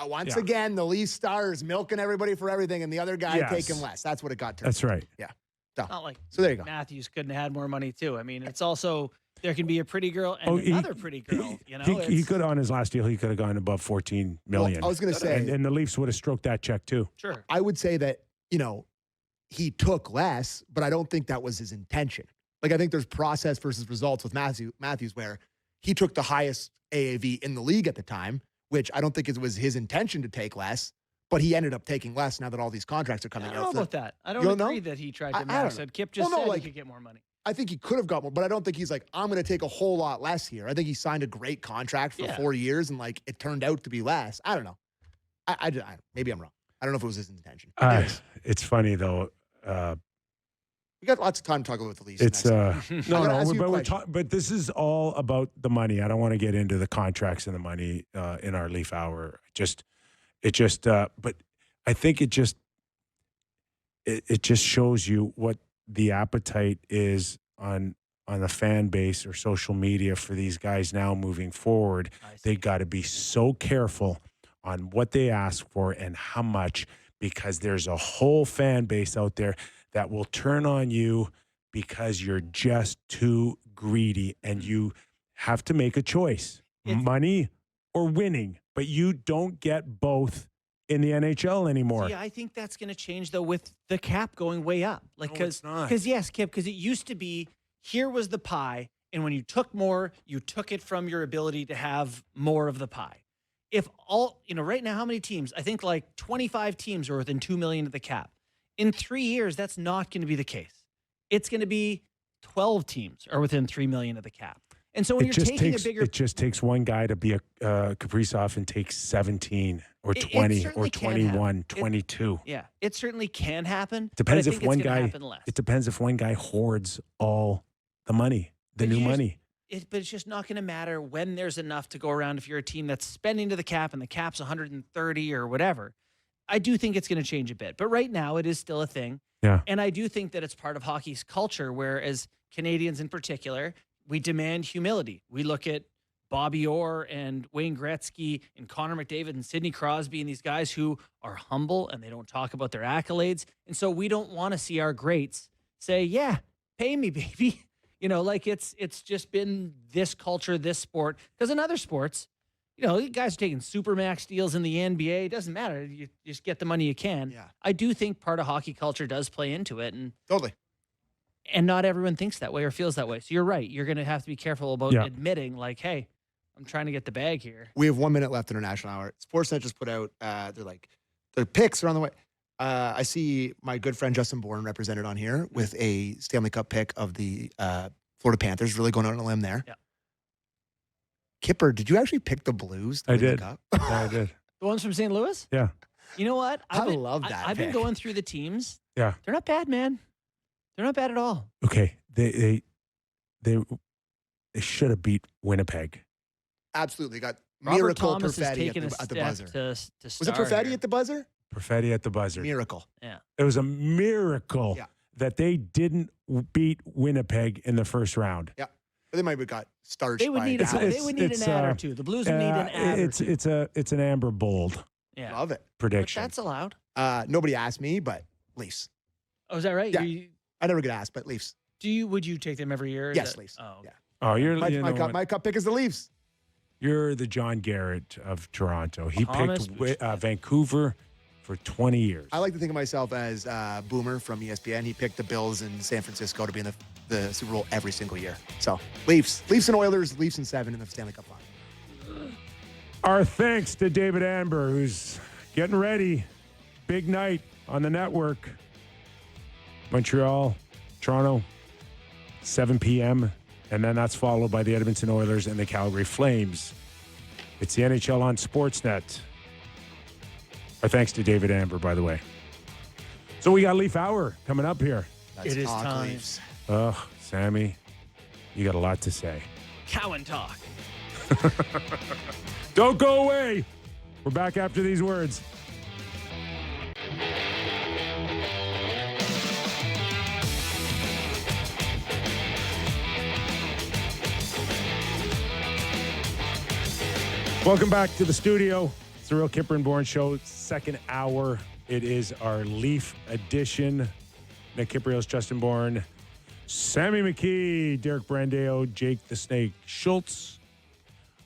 once again, the Leafs stars milking everybody for everything and the other guy taking less. That's what it got to. That's right. Yeah. Not like So there you go. Matthews couldn't have had more money too. I mean, it's also there can be a pretty girl and another pretty girl. You know, he could on his last deal. He could have gone above 14 million. Well, I was going to say, and the Leafs would have stroked that check too. Sure. I would say that he took less, but I don't think that was his intention. Like I think there's process versus results with Matthews, where he took the highest AAV in the league at the time, which I don't think it was his intention to take less. But he ended up taking less now that all these contracts are coming out. I don't know about that. I don't agree that he tried to max it. Kip just said he could get more money. I think he could have got more, but I don't think he's like, I'm going to take a whole lot less here. I think he signed a great contract for 4 years, and like it turned out to be less. I don't know. I maybe I'm wrong. I don't know if it was his intention. It's funny though. We got lots of time to talk about the Leafs. It's but this is all about the money. I don't want to get into the contracts and the money in our Leaf Hour. But I think it just shows you what the appetite is on the fan base or social media for these guys now moving forward. They got to be so careful on what they ask for and how much, because there's a whole fan base out there that will turn on you because you're just too greedy and you have to make a choice, money or winning, but you don't get both in the NHL anymore. Yeah, I think that's going to change though with the cap going way up. Like, because yes, Kip, because it used to be here was the pie, and when you took more, you took it from your ability to have more of the pie. If all right now, how many teams? I think like 25 teams are within $2 million of the cap. In 3 years, that's not going to be the case. It's going to be 12 teams are within $3 million of the cap. And so when you're taking a bigger... It just takes one guy to be a Kaprizov and take 17 or 20 or 21, 22. It certainly can happen. Depends but I if think one it's gonna guy... happen less. It depends if one guy hoards all the money, new money. But it's just not going to matter when there's enough to go around if you're a team that's spending to the cap and the cap's 130 or whatever. I do think it's going to change a bit. But right now, it is still a thing. Yeah. And I do think that it's part of hockey's culture, where as Canadians in particular, we demand humility. We look at Bobby Orr and Wayne Gretzky and Connor McDavid and Sidney Crosby and these guys who are humble and they don't talk about their accolades. And so we don't want to see our greats say, yeah, pay me, baby. Like it's just been this culture, this sport. Because in other sports, you guys are taking supermax deals in the NBA. It doesn't matter. You just get the money you can. Yeah. I do think part of hockey culture does play into it. And totally. And not everyone thinks that way or feels that way. So you're right. You're going to have to be careful about admitting, like, hey, I'm trying to get the bag here. We have 1 minute left in our national hour. Sportsnet just put out, their picks are on the way. I see my good friend Justin Bourne represented on here with a Stanley Cup pick of the Florida Panthers, really going out on a limb there. Yeah. Kipper, did you actually pick the Blues to win the Cup? Yeah, I did. The ones from St. Louis? Yeah. You know what? I love that I've been pick. going through the teams. Yeah. They're not bad, man. They're not bad at all. Okay. They should have beat Winnipeg. Absolutely. Got Robert miracle Thomas has Perfetti taken at the buzzer. to Was it start Perfetti here. at the buzzer? Perfetti at the buzzer. Miracle. Yeah. It was a miracle Yeah. that they didn't beat Winnipeg in the first round. Yeah. They might have got starched They would by need, Dallas. they would need an ad or two. The Blues would need an ad or two. It's an Amber Bold Yeah. Love it. But prediction. that's allowed. Nobody asked me, but Leafs. Oh, is that right? Yeah. I never get asked, but Leafs. Would you take them every year? Yes, Leafs. Oh, Yeah. Oh, My cup pick is the Leafs. You're the John Garrett of Toronto. He Thomas picked Vancouver for 20 years. I like to think of myself as Boomer from ESPN. He picked the Bills in San Francisco to be in the Super Bowl every single year. So Leafs and Oilers, Leafs in 7 in the Stanley Cup final. Our thanks to David Amber, who's getting ready. Big night on the network. Montreal, Toronto, 7 p.m. And then that's followed by the Edmonton Oilers and the Calgary Flames. It's the NHL on Sportsnet. Our thanks to David Amber, by the way. So we got Leaf Hour coming up here. Let's It is talk time. Leafs. Sammy, you got a lot to say. Cowan talk. Don't go away. We're back after these words. Welcome back to the studio. It's the Real Kyper Bourne Show, second hour. It is our Leaf edition. Nick Kyprios, Justin Bourne, Sammy McKee, Derek Brandeo, Jake the Snake Schultz.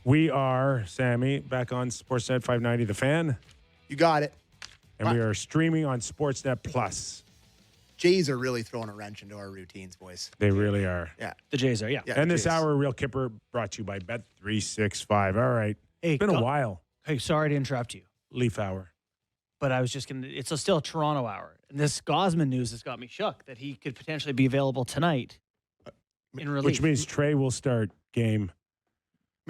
We are, Sammy, back on Sportsnet 590 The Fan. You got it. And we are streaming on Sportsnet Plus. Jays are really throwing a wrench into our routines, boys. They really are. Yeah. The Jays are, yeah. And this Jays. hour, Real Kyper, brought to you by Bet365. All right. Hey, It's been a while. Hey, sorry to interrupt you, Leaf hour. but I was just going to, it's still a Toronto hour. And this Gosman news has got me shook that he could potentially be available tonight in relief. Which means Trey will start game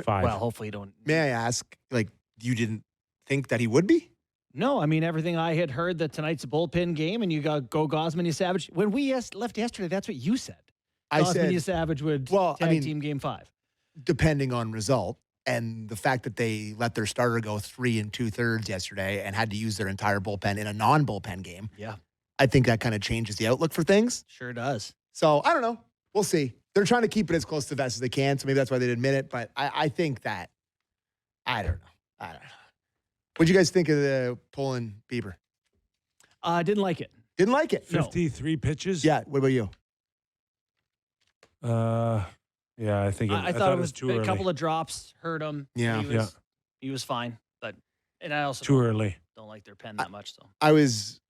5. Well, hopefully you don't. May I ask, you didn't think that he would be? No, I mean, everything I had heard that tonight's a bullpen game and you got go Gosman, you Savage. When we left yesterday, that's what you said. I Gosman, said, you Savage would tag team game 5. depending on result. And the fact that they let their starter go 3 2/3 yesterday and had to use their entire bullpen in a non-bullpen game. Yeah. I think that kind of changes the outlook for things. Sure does. So I don't know. We'll see. They're trying to keep it as close to the vest as they can. So maybe that's why they didn't admit it. But I think that, I don't know. What'd you guys think of the pulling Bieber? I didn't like it. Didn't like it. 53 pitches? Yeah. What about you? Yeah, I think I thought it was too a early. couple of drops, hurt him. Yeah. He was fine. And I also Too early. don't like their pen that much. So I was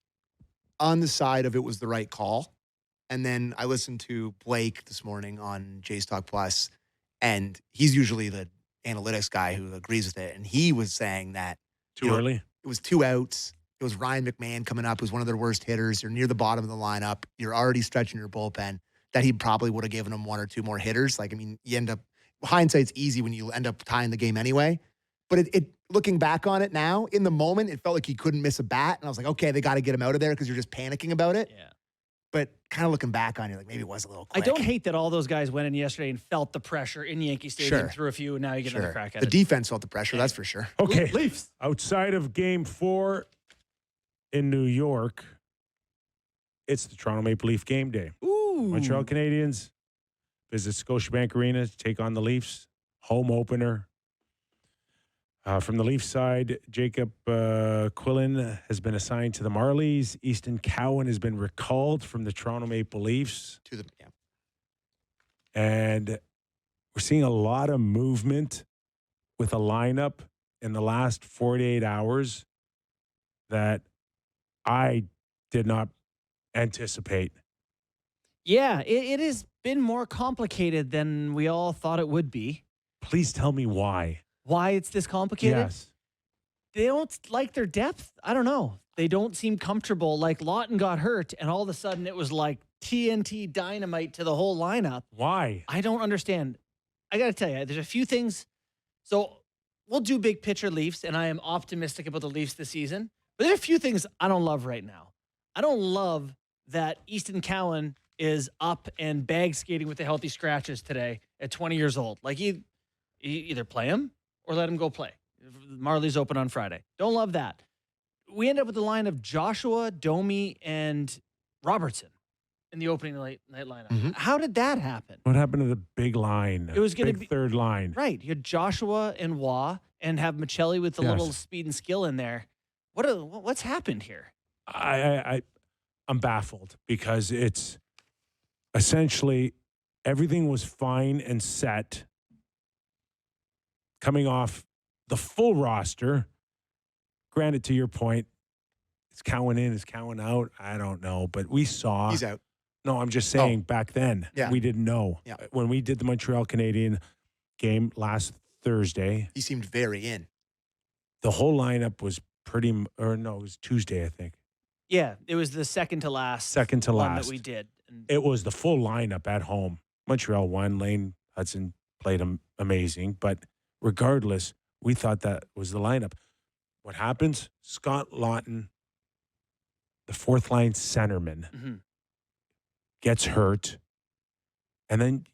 on the side of it was the right call. And then I listened to Blake this morning on Jays Talk Plus, and he's usually the analytics guy who agrees with it. And he was saying that Too early? it was 2 outs. It was Ryan McMahon coming up, who's one of their worst hitters. You're near the bottom of the lineup. You're already stretching your bullpen. That he probably would have given him 1 or 2 more hitters. You end up, hindsight's easy when you end up tying the game anyway. But it looking back on it now, in the moment, it felt like he couldn't miss a bat. And I was like, okay, they got to get him out of there because you're just panicking about it. yeah. But kind of looking back on it, maybe it was a little quick. I don't hate that all those guys went in yesterday and felt the pressure in Yankee Stadium Sure. through a few, and now you get another crack at The it. defense felt the pressure, that's for sure. Okay. Leafs. Outside of game 4 in New York, it's the Toronto Maple Leaf game day. Ooh. Montreal Canadiens visit Scotiabank Arena to take on the Leafs. Home opener. From the Leafs side, Jacob Quillen has been assigned to the Marlies. Easton Cowan has been recalled from the Toronto Maple Leafs. And we're seeing a lot of movement with a lineup in the last 48 hours that I did not anticipate. Yeah, it has been more complicated than we all thought it would be. Please tell me why. Why it's this complicated? Yes. They don't like their depth. I don't know. They don't seem comfortable. Like Lawton got hurt, and all of a sudden it was like TNT dynamite to the whole lineup. Why? I don't understand. I got to tell you, there's a few things. So we'll do big picture Leafs, and I am optimistic about the Leafs this season. But there are a few things I don't love right now. I don't love that Easton Cowan is up and bag skating with the healthy scratches today at 20 years old. Like, you either play him or let him go play. Marley's open on Friday. Don't love that. We end up with the line of Joshua, Domi, and Robertson in the opening night lineup. Mm-hmm. How did that happen? What happened to the big line? It was gonna big be- third line. Right. You had Joshua and Waugh and have Michelli with a Yes. little speed and skill in there. What's happened here? I'm baffled because it's essentially everything was fine and set coming off the full roster. Granted, to your point, is Cowan in, is Cowan out? I don't know, but we saw. He's out. No, I'm just saying back then, Yeah. we didn't know. Yeah. When we did the Montreal Canadiens game last Thursday, He seemed very in. the whole lineup was it was Tuesday, I think. Yeah, it was the second to last. Second to one last. that we did. And It was the full lineup at home. Montreal won. Lane Hudson played amazing. But regardless, we thought that was the lineup. What happens? Scott Lawton, the fourth line centerman, Mhm. gets hurt. And then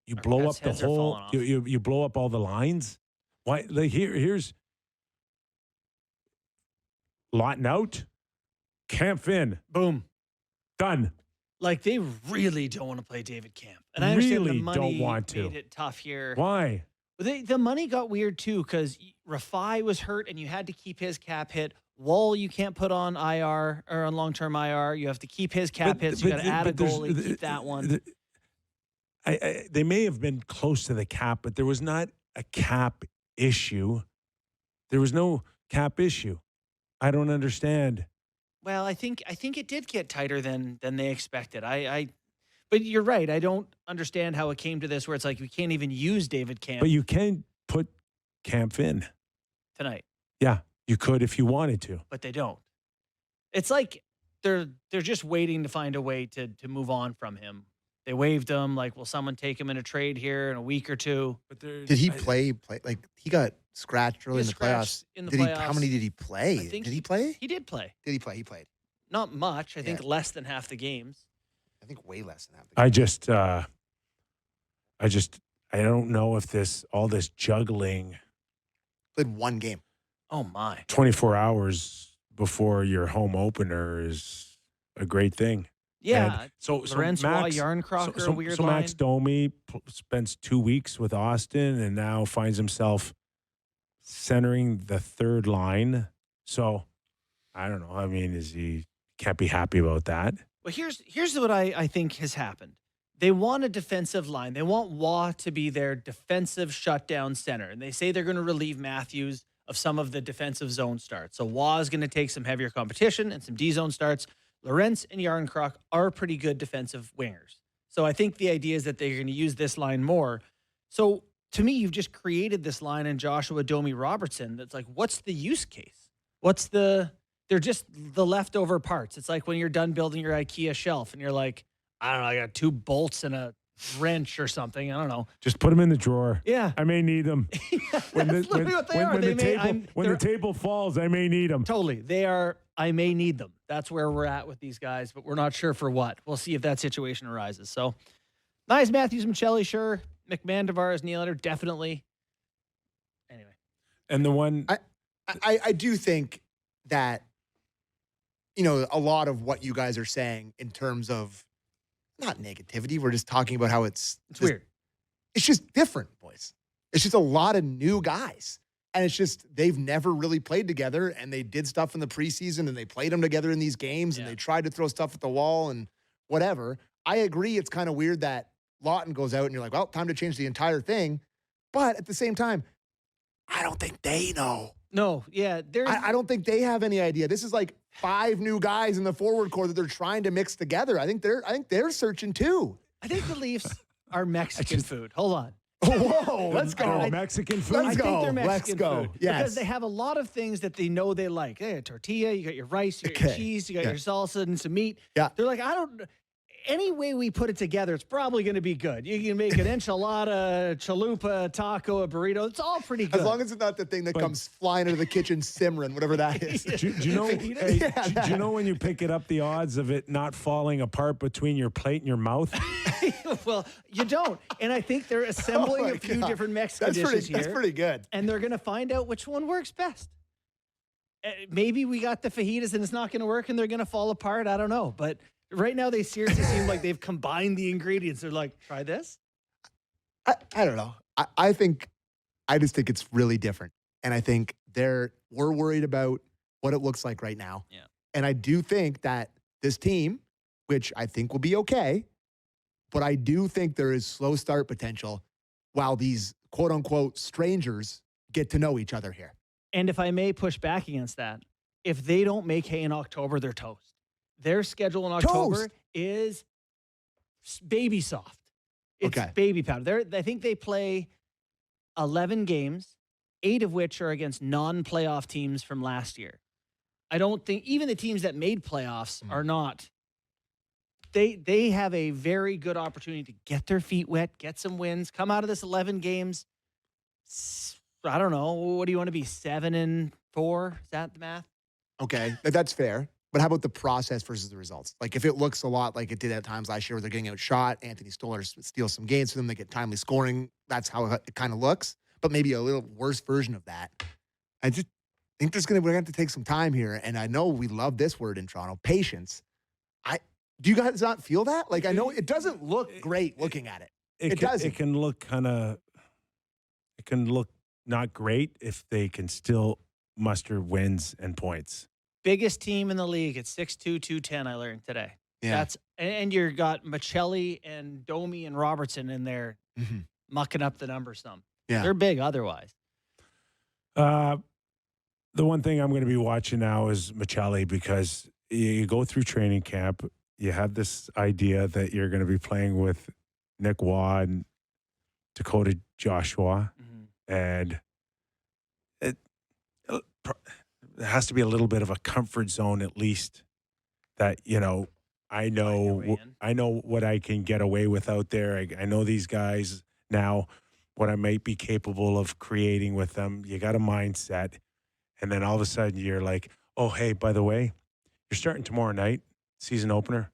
you Our blow guys' up the heads are whole, falling off. you blow up all the lines. Why? Like here's Lawton out. Camp in. Boom. Done. Like, they really don't want to play David Camp. And I understand Really the money don't want to. made it tough here. Why? But the money got weird, too, because Rafai was hurt, and you had to keep his cap hit. Wall, you can't put on IR or on long-term IR. You have to keep his cap hit, so you got to add a goalie, keep that one. They may have been close to the cap, but there was not a cap issue. There was no cap issue. I don't understand. Well, I think it did get tighter than they expected. But you're right. I don't understand how it came to this where it's like we can't even use David Camp But you can put Camp in. tonight, Yeah, you could if you wanted to. but they don't. It's like they're just waiting to find a way to move on from him. They waived him. Like, will someone take him in a trade here in a week or two? But Did he play? Like he got scratched early in the playoffs. In the Did playoffs. he? How many did he play? I think Did he play? He did play. Did he play? He played. Not much. I think Yeah. less than half the games. I think way less than that. I don't know if all this juggling Played one game. Oh, my. 24 hours before your home opener is a great thing. Yeah. And so Lorenz, Max, Yarncrocker, a weird so line. Max Domi spends 2 weeks with Austin and now finds himself centering the third line. So I don't know. I mean, can't be happy about that. Well, here's what I think has happened. They want a defensive line. They want Waugh to be their defensive shutdown center. And they say they're going to relieve Matthews of some of the defensive zone starts. So Waugh is going to take some heavier competition and some D-zone starts. Lorenz and Yarncroc are pretty good defensive wingers. So I think the idea is that they're going to use this line more. So to me, you've just created this line in Joshua Domi Robertson that's like, what's the use case? They're just the leftover parts. It's like when you're done building your IKEA shelf and you're like, I don't know, I got 2 bolts and a wrench or something. I don't know. Just put them in the drawer. Yeah. I may need them. That's literally what they are. When the table falls, I may need them. Totally. They are, I may need them. That's where we're at with these guys, but we're not sure for what. We'll see if that situation arises. So, nice Matthews, Michelli, sure. McMahon, Tavares, Nylander, definitely. Anyway. And the one... I do think that, a lot of what you guys are saying in terms of not negativity, we're just talking about how it's Weird. It's just different, boys. It's just a lot of new guys. And it's just, they've never really played together, and they did stuff in the preseason, and they played them together in these games, and they tried to throw stuff at the wall and whatever. I agree it's kind of weird that Lawton goes out and you're like, well, time to change the entire thing. But at the same time, I don't think they know. No, yeah. I don't think they have any idea. This is like 5 new guys in the forward core that they're trying to mix together. I think they're searching too. I think the Leafs are Mexican food. Hold on. Whoa, let's go. Mexican food? Let's I go. think they're Mexican Let's go. food. Yes. Because they have a lot of things that they know they like. They got tortilla, you got your rice, you got your Okay. cheese, you got Yeah. your salsa and some meat. Yeah. They're like, any way we put it together, it's probably going to be good. You can make an enchilada, chalupa, taco, a burrito. It's all pretty good. As long as it's not the thing that comes flying into the kitchen simmering, whatever that is. Do you know? Do you know when you pick it up, the odds of it not falling apart between your plate and your mouth? Well, you don't. And I think they're assembling a few different Mexican dishes here. That's pretty good. And they're going to find out which one works best. Maybe we got the fajitas and it's not going to work and they're going to fall apart. I don't know. But right now they seriously seem like they've combined the ingredients. They're like, try this. I don't know. I just think it's really different. And I think we're worried about what it looks like right now. Yeah. And I do think that this team, which I think will be okay, but I do think there is slow start potential while these quote unquote strangers get to know each other here. And if I may push back against that, if they don't make hay in October, they're toast. Their schedule in October is baby soft. It's baby powder. I think they play 11 games, 8 of which are against non-playoff teams from last year. I don't think even the teams that made playoffs are not. They have a very good opportunity to get their feet wet, get some wins, come out of this 11 games. I don't know. What do you want to be? 7-4? Is that the math? Okay, that's fair. But how about the process versus the results? Like if it looks a lot like it did at times last year where they're getting outshot, Anthony Stoller steals some gains for them, they get timely scoring. That's how it kind of looks. But maybe a little worse version of that. think we're going to have to take some time here. And I know we love this word in Toronto, patience. Do you guys not feel that? Like, I know it doesn't look great looking at it. It doesn't. It can look not great if they can still muster wins and points. Biggest team in the league at 6'2", 210, I learned today. Yeah. And you got Michelli and Domi and Robertson in there mucking up the numbers some. Yeah. They're big otherwise. The one thing I'm going to be watching now is Michelli, because you go through training camp, you have this idea that you're going to be playing with Nick Waugh and Dakota Joshua, and it has to be a little bit of a comfort zone, at least, that, I know what I can get away with out there. I know these guys now, what I might be capable of creating with them. You got a mindset, and then all of a sudden you're like, oh, hey, by the way, you're starting tomorrow night, season opener,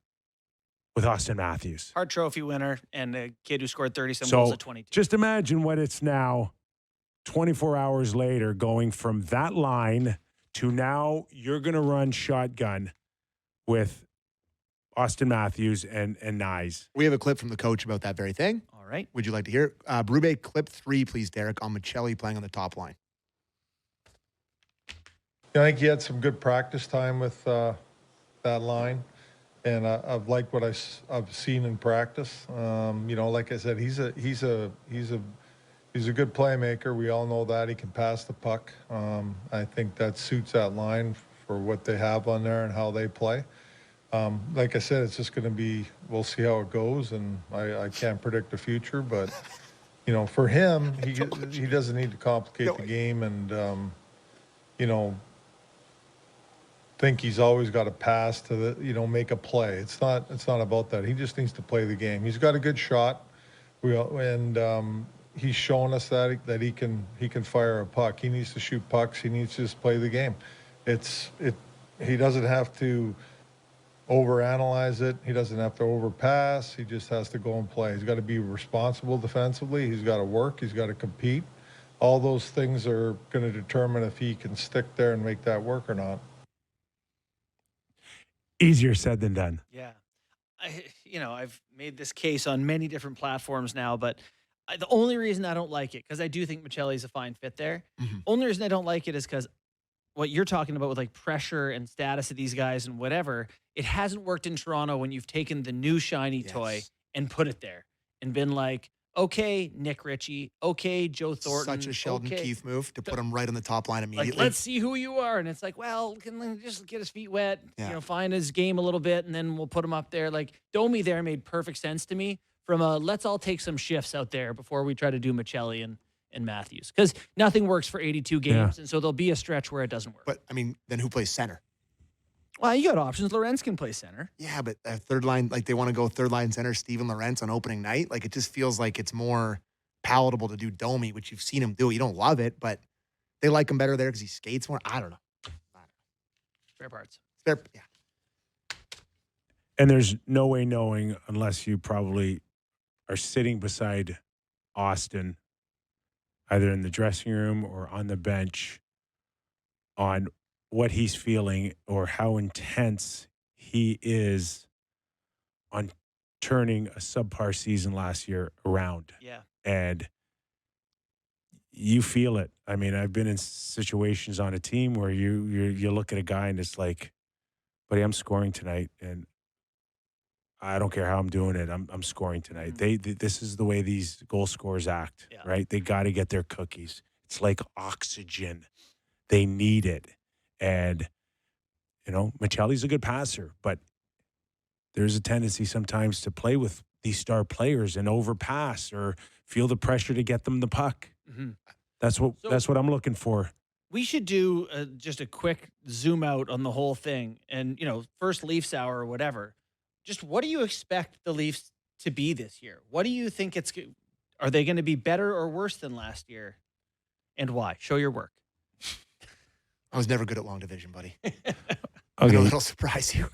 with Austin Matthews. Hart Trophy winner and a kid who scored 30-some goals at 22. Just imagine what it's now, 24 hours later, going from that line to now you're going to run shotgun with Austin Matthews and Nyes. We have a clip from the coach about that very thing. All right. Would you like to hear it? Berube, clip 3, please, Derek, on Michelli playing on the top line. I think he had some good practice time with that line, and I've liked what I've seen in practice. Like I said, he's a good playmaker. We all know that he can pass the puck. I think that suits that line for what they have on there and how they play. Like I said, it's just going to be, we'll see how it goes, and I can't predict the future, but, for him, he doesn't need to complicate the game and, think he's always got to pass to make a play. It's not about that. He just needs to play the game. He's got a good shot. He's shown us that he can fire a puck. He needs to shoot pucks. He needs to just play the game. He doesn't have to overanalyze it. He doesn't have to overpass. He just has to go and play. He's got to be responsible defensively. He's got to work. He's got to compete. All those things are going to determine if he can stick there and make that work or not. Easier said than done. Yeah. I've made this case on many different platforms now, but the only reason I don't like it, because I do think Michelli's a fine fit there. Only reason I don't like it is because what you're talking about with like pressure and status of these guys and whatever, it hasn't worked in Toronto when you've taken the new shiny toy and put it there and been like, okay, Nick Ritchie, okay, Joe Thornton. Such a Sheldon Keefe move to put him right on the top line immediately. Like, let's see who you are. And it's like, well, can we just get his feet wet, find his game a little bit, and then we'll put him up there. Like, Domi there made perfect sense to me from a let's all take some shifts out there before we try to do Michelli and Matthews. Because nothing works for 82 games, and so there'll be a stretch where it doesn't work. But, then who plays center? Well, you got options. Lorenz can play center. Yeah, but third line, they want to go third line center, Steven Lorenz on opening night. It just feels like it's more palatable to do Domi, which you've seen him do. You don't love it, but they like him better there because he skates more. I don't know. Spare parts. Yeah. And there's no way knowing, unless you probably are sitting beside Austin, either in the dressing room or on the bench, on what he's feeling or how intense he is on turning a subpar season last year around. Yeah. And you feel it. I've been in situations on a team where you look at a guy and it's like, buddy, I'm scoring tonight, and I don't care how I'm doing it. I'm scoring tonight. This is the way these goal scorers act, right? They got to get their cookies. It's like oxygen. They need it. And, Michelli's a good passer, but there's a tendency sometimes to play with these star players and overpass or feel the pressure to get them the puck. That's what I'm looking for. We should do just a quick zoom out on the whole thing. And, first Leafs hour or whatever. Just what do you expect the Leafs to be this year? What do you think are they going to be better or worse than last year? And why? Show your work. I was never good at long division, buddy. Okay. I know that'll surprise you.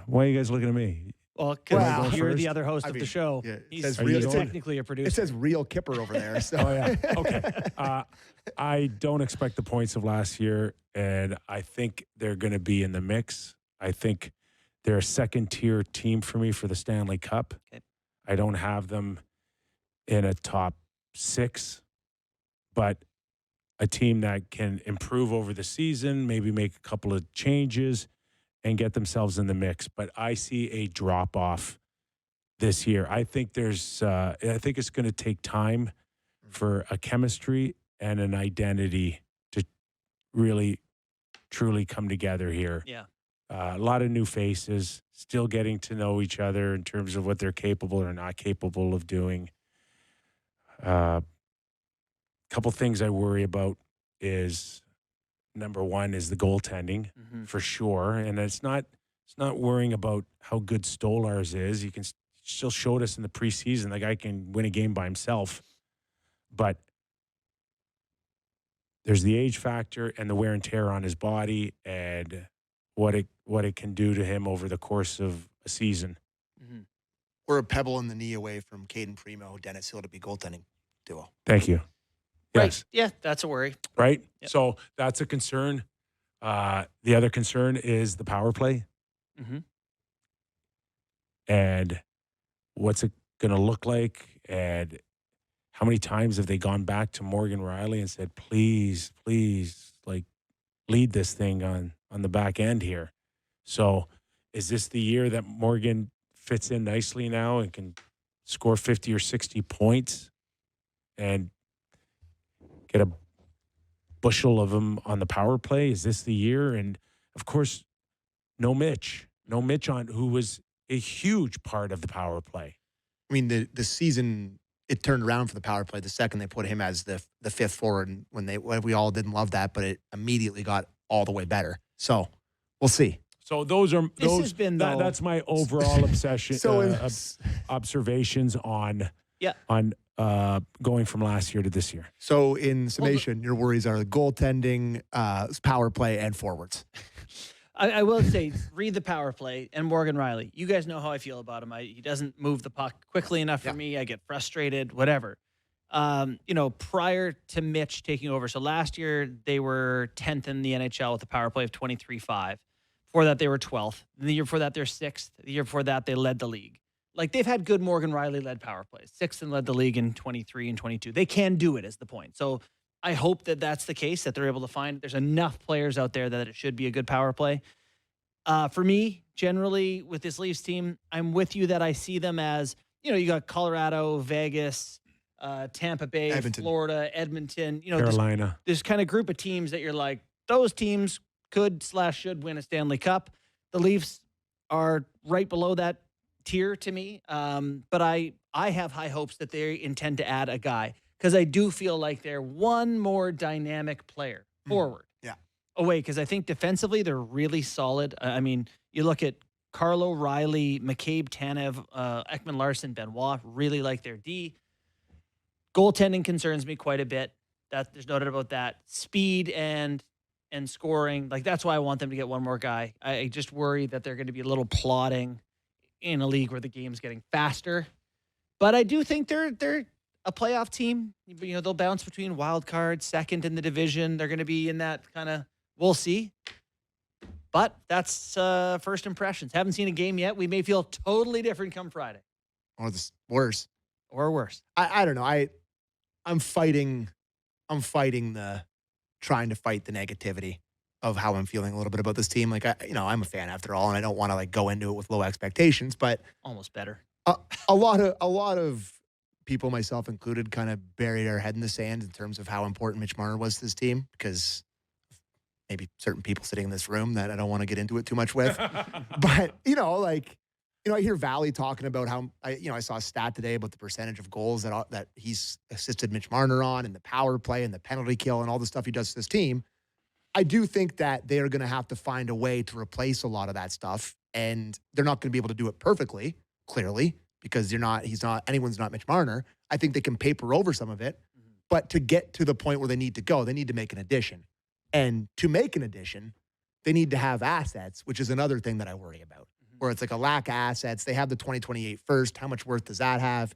Why are you guys looking at me? Well, because Wow. you're First? the other host I of the mean, show. yeah, it He's says real- technically a producer. It says real Kipper over there. So. Oh yeah. Okay. I don't expect the points of last year, and I think they're going to be in the mix. I think they're a second-tier team for me for the Stanley Cup. Okay. I don't have them in a top 6, but a team that can improve over the season, maybe make a couple of changes, and get themselves in the mix. But I see a drop-off this year. I think I think it's going to take time for a chemistry and an identity to really, truly come together here. Yeah. A lot of new faces, still getting to know each other in terms of what they're capable or not capable of doing. Couple things I worry about is, number one is the goaltending for sure, and it's not worrying about how good Stolarz is. You can still showed us in the preseason the guy can win a game by himself, but there's the age factor and the wear and tear on his body and what it can do to him over the course of a season. We're a pebble in the knee away from Caden Primo, Dennis Hill to be goaltending duo. Thank you. Right. Yes. Yeah, that's a worry. Right. Yep. So that's a concern. The other concern is the power play. And what's it going to look like? And how many times have they gone back to Morgan Riley and said, please, like, lead this thing on the back end here? So is this the year that Morgan fits in nicely now and can score 50 or 60 points and get a bushel of them on the power play? Is this the year? And, of course, no Mitch on, who was a huge part of the power play. I mean, the season, it turned around for the power play the second they put him as the fifth forward. And we all didn't love that, but it immediately got all the way better. So we'll see. So that's my overall obsession. Observations on going from last year to this year. So in summation, your worries are the goaltending, power play, and forwards. I will say, read the power play and Morgan Riley. You guys know how I feel about him. He doesn't move the puck quickly enough for me. I get frustrated, whatever. Prior to Mitch taking over, so last year they were 10th in the NHL with a power play of 23.5. Before that, they were 12th. The year before that, they're 6th. The year before that, they led the league. Like, they've had good Morgan Riley-led power plays. 6th and led the league in 23 and 22. They can do it, is the point. So I hope that that's the case, that they're able to find. There's enough players out there that it should be a good power play. For me, generally, with this Leafs team, I'm with you that I see them as, you got Colorado, Vegas, Tampa Bay, Edmonton. Florida, Edmonton. Carolina. This kind of group of teams that you're like, those teams could/should win a Stanley Cup. The Leafs are right below that tier to me. But I have high hopes that they intend to add a guy, because I do feel like they're one more dynamic player forward. Away, because I think defensively they're really solid. I mean, you look at Carlo, Riley, McCabe, Tanev, Ekman Larson, Benoit, really like their D. Goaltending concerns me quite a bit. There's no doubt about that. Speed and scoring, like, that's why I want them to get one more guy. I just worry that they're going to be a little plodding in a league where the game's getting faster. But I do think they're a playoff team. They'll bounce between wild card, second in the division. They're going to be in that kind of, we'll see. But that's first impressions. Haven't seen a game yet. We may feel totally different come Friday. Or worse. Or worse. I don't know. I'm fighting trying to fight the negativity of how I'm feeling a little bit about this team. Like, I'm a fan after all, and I don't want to go into it with low expectations, but Almost better. a lot of people, myself included, kind of buried our head in the sand in terms of how important Mitch Marner was to this team, because maybe certain people sitting in this room that I don't want to get into it too much with. But, I hear Valley talking about how, I saw a stat today about the percentage of goals that he's assisted Mitch Marner on, and the power play and the penalty kill and all the stuff he does to this team. I do think that they are going to have to find a way to replace a lot of that stuff, and they're not going to be able to do it perfectly, clearly, because anyone's not Mitch Marner. I think they can paper over some of it, but to get to the point where they need to go, they need to make an addition. And to make an addition, they need to have assets, which is another thing that I worry about. where it's like a lack of assets. They have the 2028 first. How much worth does that have?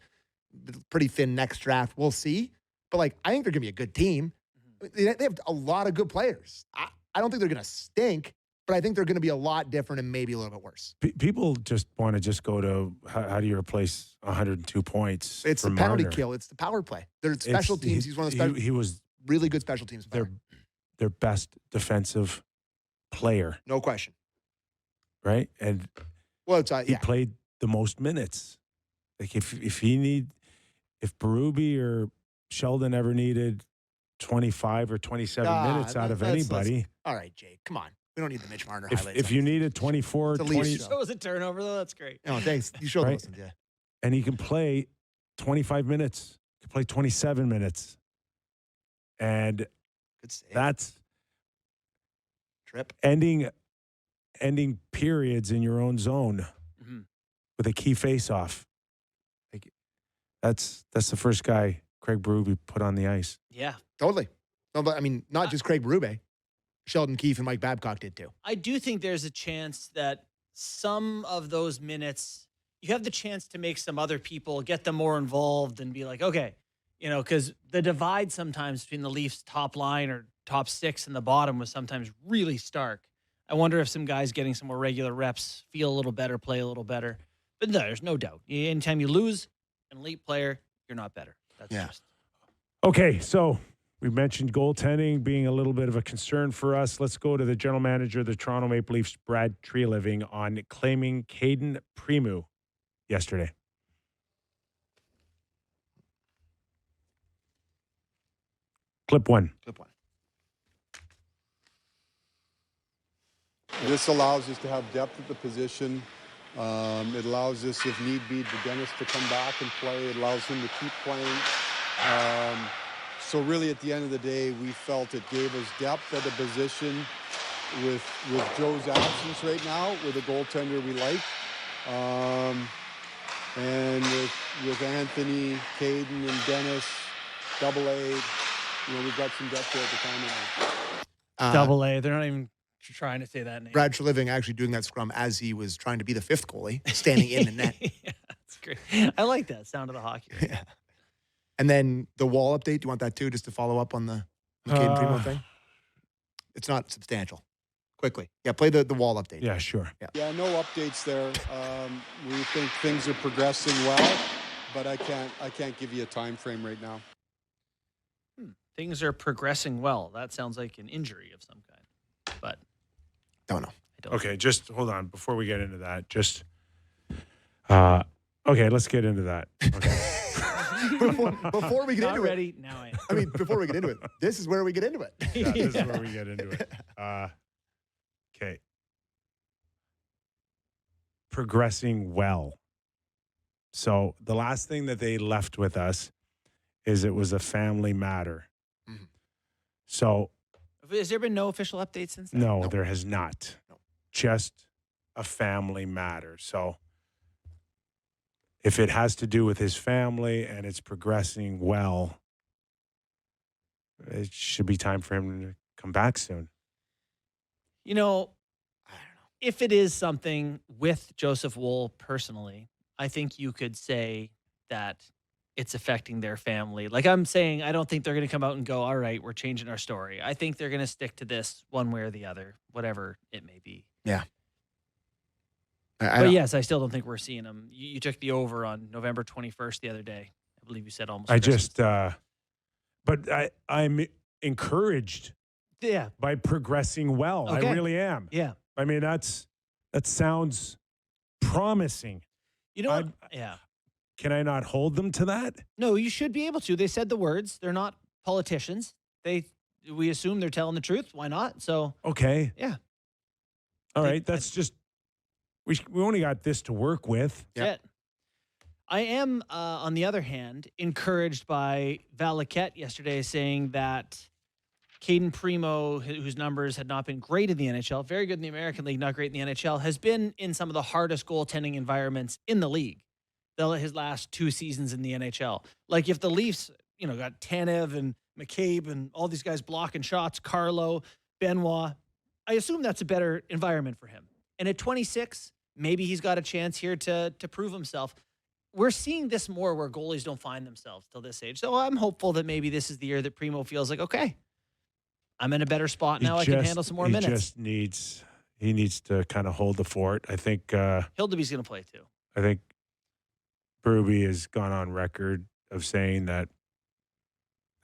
Pretty thin next draft. We'll see. But, like, I think they're going to be a good team. They have a lot of good players. I don't think they're going to stink, but I think they're going to be a lot different and maybe a little bit worse. People just want to just go to how do you replace 102 points? It's the from penalty Marner? kill. It's the power play. They're special teams. He's one of the he was really good special teams player. their best defensive player, No question. right? And Well, it's, he played the most minutes. Like if Berube or Sheldon ever needed 25 or 27 minutes out of anybody. All right, Jake, come on. We don't need the Mitch Marner If, highlights. if you needed 24, It's a 20, least show. Shows a turnover, though. That's great. No, thanks. You showed Right? those. Yeah. and he can play 25 minutes, he can play 27 minutes. And Good save. that's Trip. ending periods in your own zone with a key face-off. Like, that's the first guy Craig Berube put on the ice. Yeah. Totally. No, but I mean, not just Craig Berube. Sheldon Keefe and Mike Babcock did too. I do think there's a chance that some of those minutes, you have the chance to make some other people get them more involved and be like, okay, because the divide sometimes between the Leafs top line or top six and the bottom was sometimes really stark. I wonder if some guys getting some more regular reps feel a little better, play a little better. But no, there's no doubt. Anytime you lose an elite player, you're not better. That's just. Okay, so we mentioned goaltending being a little bit of a concern for us. Let's go to the general manager of the Toronto Maple Leafs, Brad Treliving, on claiming Kyper Bourne yesterday. Clip one. This allows us to have depth at the position. It allows us, if need be, for Dennis to come back and play. It allows him to keep playing. So really, at the end of the day, we felt it gave us depth at the position with Joe's absence right now, with a goaltender we like. And with Anthony, Caden, and Dennis, AA, we've got some depth there at the time now. Double A. They're not even trying to say that name. Brad Treliving actually doing that scrum as he was trying to be the fifth goalie, standing in the net. Yeah, that's great. I like that sound of the hockey. Yeah. And then the wall update. Do you want that too, just to follow up on the Caden Primo thing? It's not substantial. Quickly. Yeah, play the wall update. Yeah, sure. Yeah, no updates there. We think things are progressing well, but I can't give you a time frame right now. Things are progressing well. That sounds like an injury of some kind, but Don't know. I don't. Okay, just hold on. Before we get into that, okay, let's get into that. Okay. Before we get Not into ready. it. Now I am. I mean, before we get into it, this is where we get into it. Yeah, this is where we get into it. Okay. Progressing well. So the last thing that they left with us is it was a family matter. Mhm. So Has there been no official update since then? no, there has not. No. Just a family matter. So if it has to do with his family and it's progressing well, it should be time for him to come back soon. I don't know. If it is something with Joseph Wool personally, I think you could say that it's affecting their family. Like I'm saying, I don't think they're going to come out and go, all right, we're changing our story. I think they're going to stick to this one way or the other, whatever it may be. Yeah. But yes, I still don't think we're seeing them. You took the over on November 21st the other day. I believe you said almost. But I'm encouraged Yeah. by progressing well. Okay. I really am. Yeah. I mean, that sounds promising. You know what? Yeah. Can I not hold them to that? No, you should be able to. They said the words. They're not politicians. We assume they're telling the truth. Why not? So Okay. yeah. All I right. think That's just we only got this to work with. Yep. Yeah. I am, on the other hand, encouraged by Valaket yesterday saying that Kyper Bourne, whose numbers had not been great in the NHL, very good in the American League, not great in the NHL, has been in some of the hardest goaltending environments in the league. His last 2 seasons in the NHL. Like if the Leafs, got Tanev and McCabe and all these guys blocking shots, Carlo, Benoit, I assume that's a better environment for him. And at 26, maybe he's got a chance here to prove himself. We're seeing this more where goalies don't find themselves till this age. So I'm hopeful that maybe this is the year that Primo feels like, okay, I'm in a better spot now. I can handle some more minutes. He needs to kind of hold the fort. I think Hildeby's going to play too. I think Berube has gone on record of saying that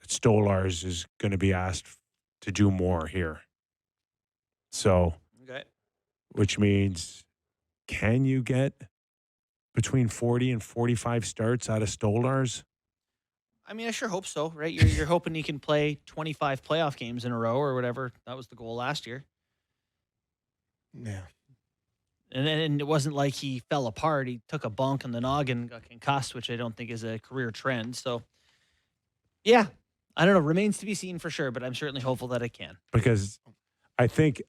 Stolarz is going to be asked to do more here. So, Okay. which means, can you get between 40 and 45 starts out of Stolarz? I mean, I sure hope so, right? You're hoping he can play 25 playoff games in a row or whatever. That was the goal last year. Yeah. And it wasn't like he fell apart. He took a bunk on the noggin, got concussed, which I don't think is a career trend. So, yeah, I don't know. Remains to be seen for sure, but I'm certainly hopeful that it can. Because I think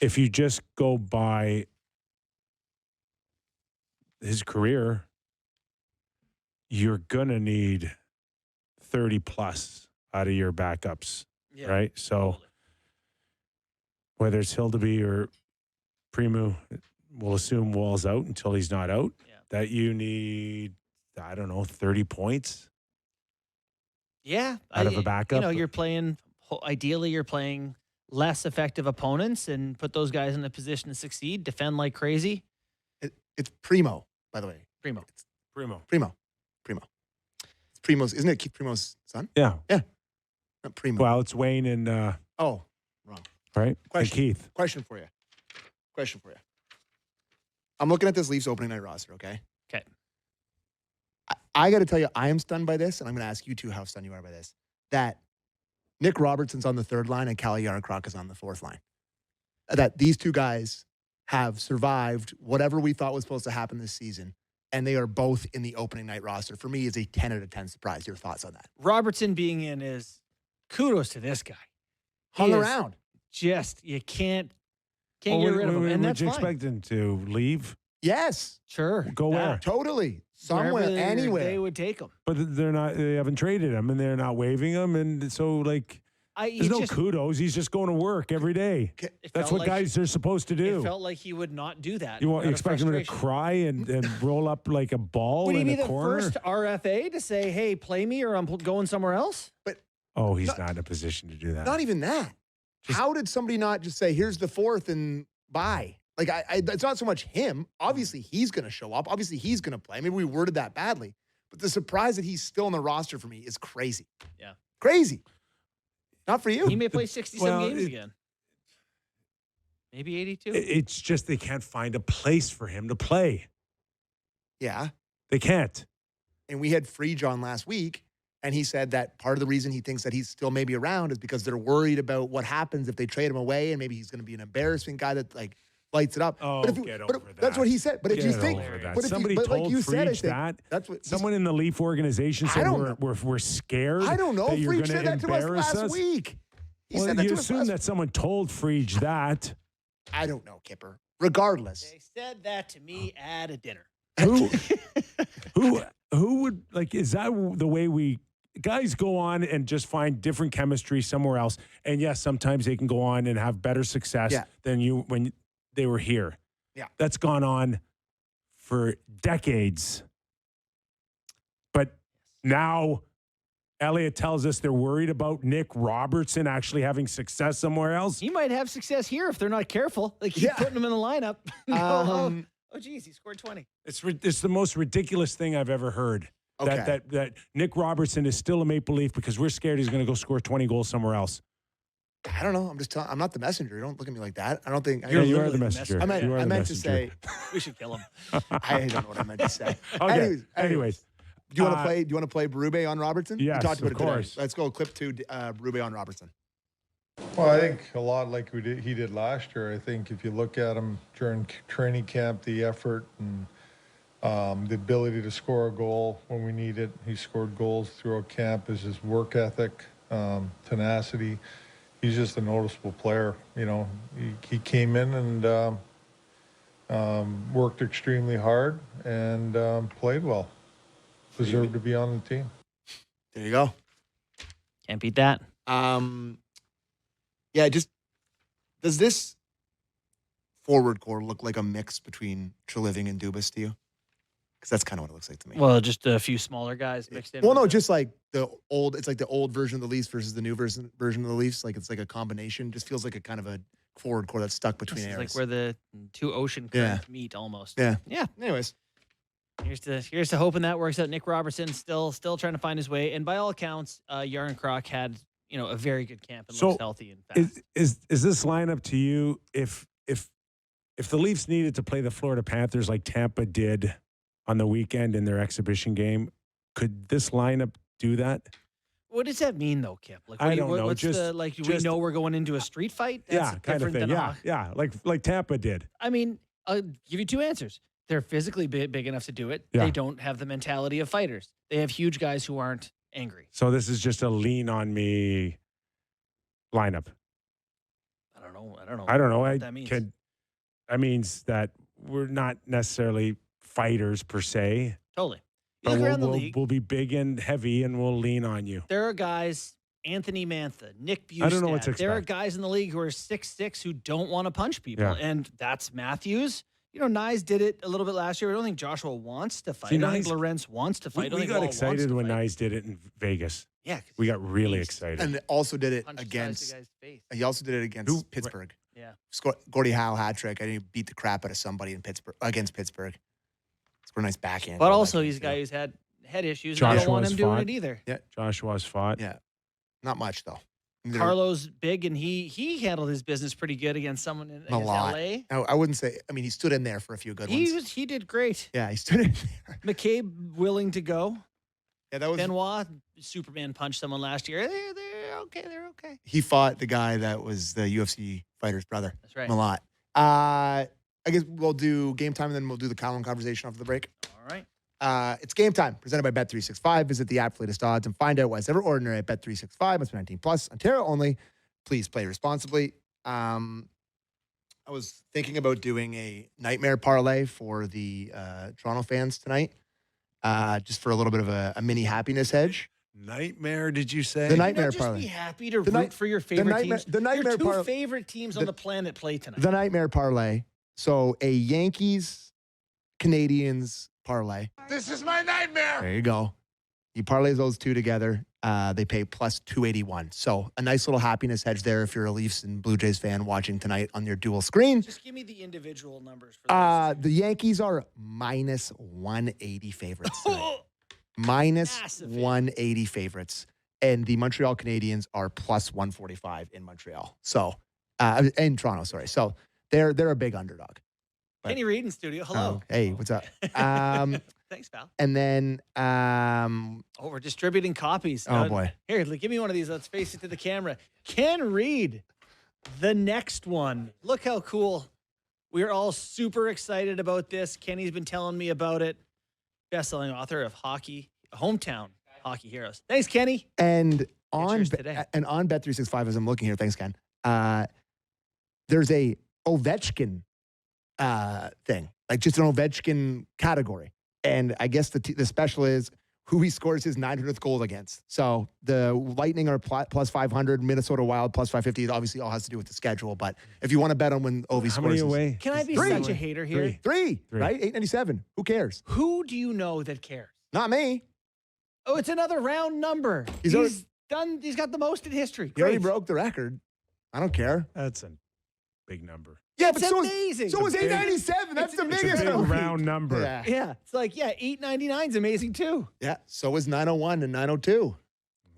if you just go by his career, you're going to need 30 plus out of your backups, right? So whether it's Hildeby or Primu, we'll assume Wall's out until he's not out, that you need, I don't know, 30 points out of a backup. You know, you're playing, ideally you're playing less effective opponents and put those guys in a position to succeed, defend like crazy. It's Primo, by the way. Primo. It's Primo. It's Primo's, isn't it Keith Primo's son? Yeah. Not Primo. Well, it's Wayne and wrong. right? Question. And Keith. Question for you. I'm looking at this Leafs opening night roster, okay? Okay. I got to tell you, I am stunned by this, and I'm going to ask you two how stunned you are by this. That Nick Robertson's on the third line and Kalle Järnkrok is on the fourth line. That these two guys have survived whatever we thought was supposed to happen this season, and they are both in the opening night roster. For me, is a 10 out of 10 surprise. Your thoughts on that? Robertson being in is kudos to this guy. Hung around. Just, you can't get rid of him. And that's Would you fine. expect him to leave? Yes. Sure. Go where? Totally. Somewhere, Wherever anywhere. They would take him. But they haven't traded him, and they're not waiving him, and so like there's no kudos. He's just going to work every day. That's what guys are supposed to do. It felt like he would not do that. You expect him to cry and roll up like a ball would he in be a the corner? first RFA to say, "Hey, play me," or I'm going somewhere else? But he's not in a position to do that. Not even that. How did somebody not just say, "Here's the fourth and bye"? Like it's not so much him. Obviously, he's going to show up. Obviously, he's going to play. Maybe we worded that badly, but the surprise that he's still on the roster for me is crazy. Yeah, crazy. Not for you. He may play 60-some games again. Maybe 82. It's just they can't find a place for him to play. Yeah, they can't. And we had Free John last week, and he said that part of the reason he thinks that he's still maybe around is because they're worried about what happens if they trade him away, and maybe he's going to be an embarrassing guy that like lights it up. Oh, but get over that. That's what he said. But if you think, but somebody told like you said, I Freach think that. That's what someone in the Leaf organization said we're scared. I don't know. That you're Freach said that to us embarrass last week. He said Well, that you to us assume that someone told Freach that. I don't know, Kipper. Regardless, They said that to me at a dinner. Who would like? Is that the way we guys go on and just find different chemistry somewhere else? And yes, sometimes they can go on and have better success than you when they were here. Yeah, that's gone on for decades. But now Elliott tells us they're worried about Nick Robertson actually having success somewhere else. He might have success here if they're not careful. They keep putting him in the lineup. Oh, geez, he scored 20. It's the most ridiculous thing I've ever heard. Okay. That Nick Robertson is still a Maple Leaf because we're scared he's going to go score 20 goals somewhere else. I don't know. I'm just telling. I'm not the messenger. Don't look at me like that. I don't think. You are the messenger. I meant to say. We should kill him. I don't know what I meant to say. Okay. Anyways. Do you want to play? Do you want to play Berube on Robertson? Yes, we talked about of it today. course. Let's go. Clip 2. Berube on Robertson. Well, I think a lot like he did last year. I think if you look at him during training camp, the effort and the ability to score a goal when we need it. He scored goals throughout camp. Is his work ethic, tenacity. He's just a noticeable player. You know, he came in and worked extremely hard and played well. Deserved to be on the team. There you go. Can't beat that. Yeah, just does this forward core look like a mix between Treliving and Dubas to you? Because that's kind of what it looks like to me. Well, just a few smaller guys mixed in. Well, no, with just like it's like the old version of the Leafs versus the new version of the Leafs. Like it's like a combination. Just feels like a kind of a forward core that's stuck between This is eras. like where the two ocean currents meet almost. Yeah. Yeah. Anyways, Here's to hoping that works out. Nick Robertson still trying to find his way, and by all accounts, Yarn Krok had a very good camp and looks healthy and fast. Is this lineup to you? If the Leafs needed to play the Florida Panthers like Tampa did on the weekend in their exhibition game, could this lineup do that? What does that mean, though, Kip? Like, I don't know. What's Just- we know we're going into a street fight? That's Kind of different thing. than Yeah, like Tampa did. I mean, I'll give you two answers. They're physically big enough to do it. Yeah. They don't have the mentality of fighters. They have huge guys who aren't angry. So this is just a lean on me lineup. I don't know. I don't know. what that means. That means that we're not necessarily fighters per se. Totally. You But look around the league. we'll be big and heavy, and we'll lean on you. There are guys, Anthony Mantha, Nick Bustad. I don't know what to There are expect. guys in the league who are 6'6" who don't want to punch people. Yeah. And that's Matthews. Nyes did it a little bit last year. I don't think Joshua wants to fight. See, I don't think Nyes- Lorenz wants to fight. I don't We think got Wall wants excited to when fight. Nyes did it in Vegas. Yeah. 'cause We got really he's excited. and also did it punched the against. guy's face. He also did it against Who- Pittsburgh. Yeah. Gordie Howe hat trick. I didn't beat the crap out of somebody in Pittsburgh against Pittsburgh. It's a nice backhand. But also, he's a guy who's had head issues. And I don't want Joshua's him doing fought. it either. Joshua's fought. Yeah. Not much though. Neither- Carlo's big, and he handled his business pretty good against someone in A lot. LA. I wouldn't say. I mean, he stood in there for a few good ones. He did great. Yeah, he stood in there. McCabe willing to go. Yeah, that was. Benoit, Superman punched someone last year. They're okay. They're okay. He fought the guy that was the UFC fighter's brother. That's right. Malott. I guess we'll do game time and then we'll do the Cowan conversation after the break. All right. It's game time, presented by Bet365. Visit the app for latest odds and find out why it's ever ordinary at Bet365. Must be 19 plus. Ontario only. Please play responsibly. I was thinking about doing a nightmare parlay for the Toronto fans tonight, just for a little bit of a mini happiness hedge. Nightmare, did you say? The nightmare Just parlay. be happy to The root night- for your favorite nightmare- teams. the nightmare your two parlay- favorite teams on the planet play tonight. The nightmare parlay. So a Yankees Canadiens parlay. This is my nightmare. There you go. You parlay those two together. They pay plus 281. So a nice little happiness hedge there if you're a Leafs and Blue Jays fan watching tonight on your dual screen. Just give me the individual numbers for those two. The Yankees are minus 180 favorites tonight. Minus Massive 180 favorites. And the Montreal Canadiens are plus 145 in Montreal. So, in Toronto, sorry. So they're a big underdog. Kenny Reed in studio. Hello. Oh, hey, what's up? Thanks, pal. And then, Oh, we're distributing copies. oh boy. Here, give me one of these. Let's face it to the camera. Ken Reed, the next one. Look how cool. We're all super excited about this. Kenny's been telling me about it. Best-selling author of Hockey, Hometown Hockey Heroes. Thanks, Kenny. And on yours today. Bet365, as I'm looking here, thanks, Ken. There's a Ovechkin thing, like just an Ovechkin category. And I guess the special is who he scores his 900th goal against. So the Lightning are plus 500, Minnesota Wild plus 550. It obviously all has to do with the schedule. But if you want to bet on when Ovi How scores many his- away? Can I be Three. such a hater here? Three. Three, right? 897. Who cares? Who do you know that cares? Not me. Oh, it's another round number. He's He's got the most in history. He already Great. broke the record. I don't care. That's a big number. Yeah, It's but amazing. so was It's a big- 897. That's the It's biggest a big one. round number. Yeah. Yeah, it's like, 899 is amazing too. Yeah. So was 901 and 902.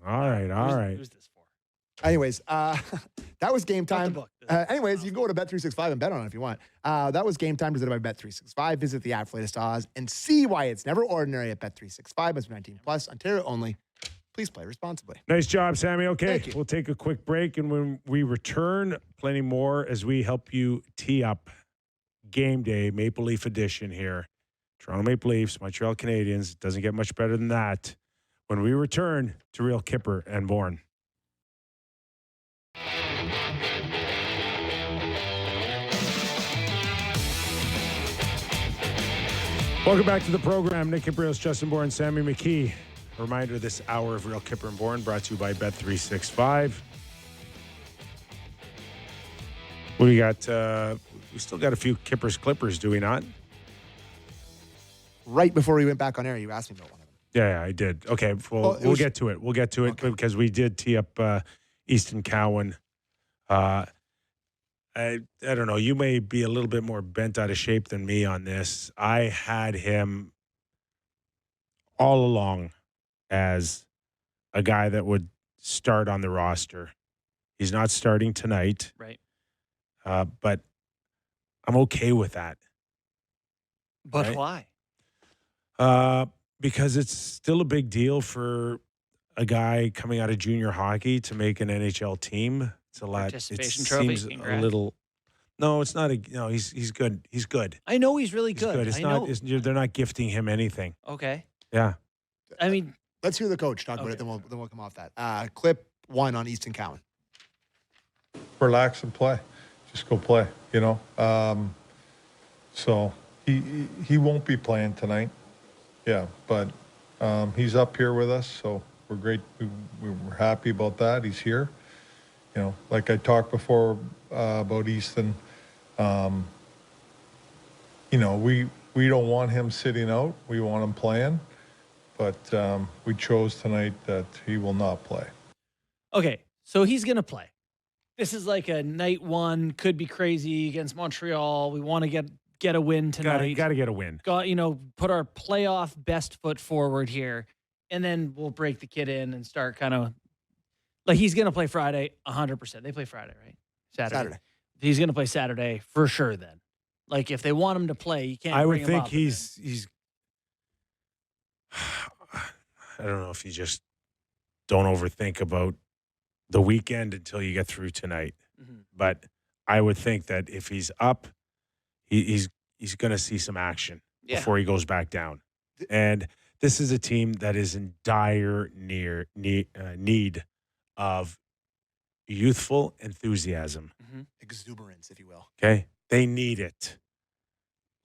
All right. Who's this for? Anyways, that was game Not the time. book. Anyways, you can go to Bet365 and bet on it if you want. That was game time presented by Bet365. Visit the app for latest odds and see why it's never ordinary at Bet365. Must be 19 plus. Ontario only. Please play responsibly. Nice job, Sammy. Okay, Thank you. we'll take a quick break, and when we return, plenty more as we help you tee up game day, Maple Leaf edition here. Toronto Maple Leafs, Montreal Canadiens. Doesn't get much better than that. When we return to Real Kyper and Bourne. Welcome back to the program. Nick Kyper, Justin Bourne, Sammy McKee. A reminder, this hour of Real Kyper and Bourne brought to you by Bet365. We got we still got a few Kippers Clippers, do we not? Right before we went back on air, you asked me about one of them. Yeah, I did. Okay, well, we'll get to it. We'll get to it because we did tee up Easton Cowan. I don't know. You may be a little bit more bent out of shape than me on this. I had him all along as a guy that would start on the roster. He's not starting tonight. Right. But I'm okay with that. But right? why? Because it's still a big deal for a guy coming out of junior hockey to make an NHL team. It's a lot. It Participation trophy. seems a Congrats. little. No, it's not. He's good. He's good. I know he's really He's good. good. It's I not. know. They're not gifting him anything. Okay. Yeah. I mean, Let's hear the coach talk about it, then we'll come off that. Clip 1 on Easton Cowan. Relax and play. Just go play, you know. So he won't be playing tonight. Yeah, but he's up here with us, so we're great. We're happy about that. He's here. You know, like I talked before about Easton, you know, we don't want him sitting out. We want him playing. But we chose tonight that he will not play. okay, so he's going to play. This is like a night one, could be crazy against Montreal. We want to get a win tonight. Got to get a win. Put our playoff best foot forward here, and then we'll break the kid in and start kind of like he's going to play Friday 100%. They play Friday, right? Saturday. He's going to play Saturday for sure then. Like if they want him to play, you can't I bring would him think up he's I don't know if you just don't overthink about the weekend until you get through tonight. Mhm. But I would think that if he's up, he's going to see some action before he goes back down. And this is a team that is in dire need of youthful enthusiasm. Exuberance, if you will. Okay, they need it.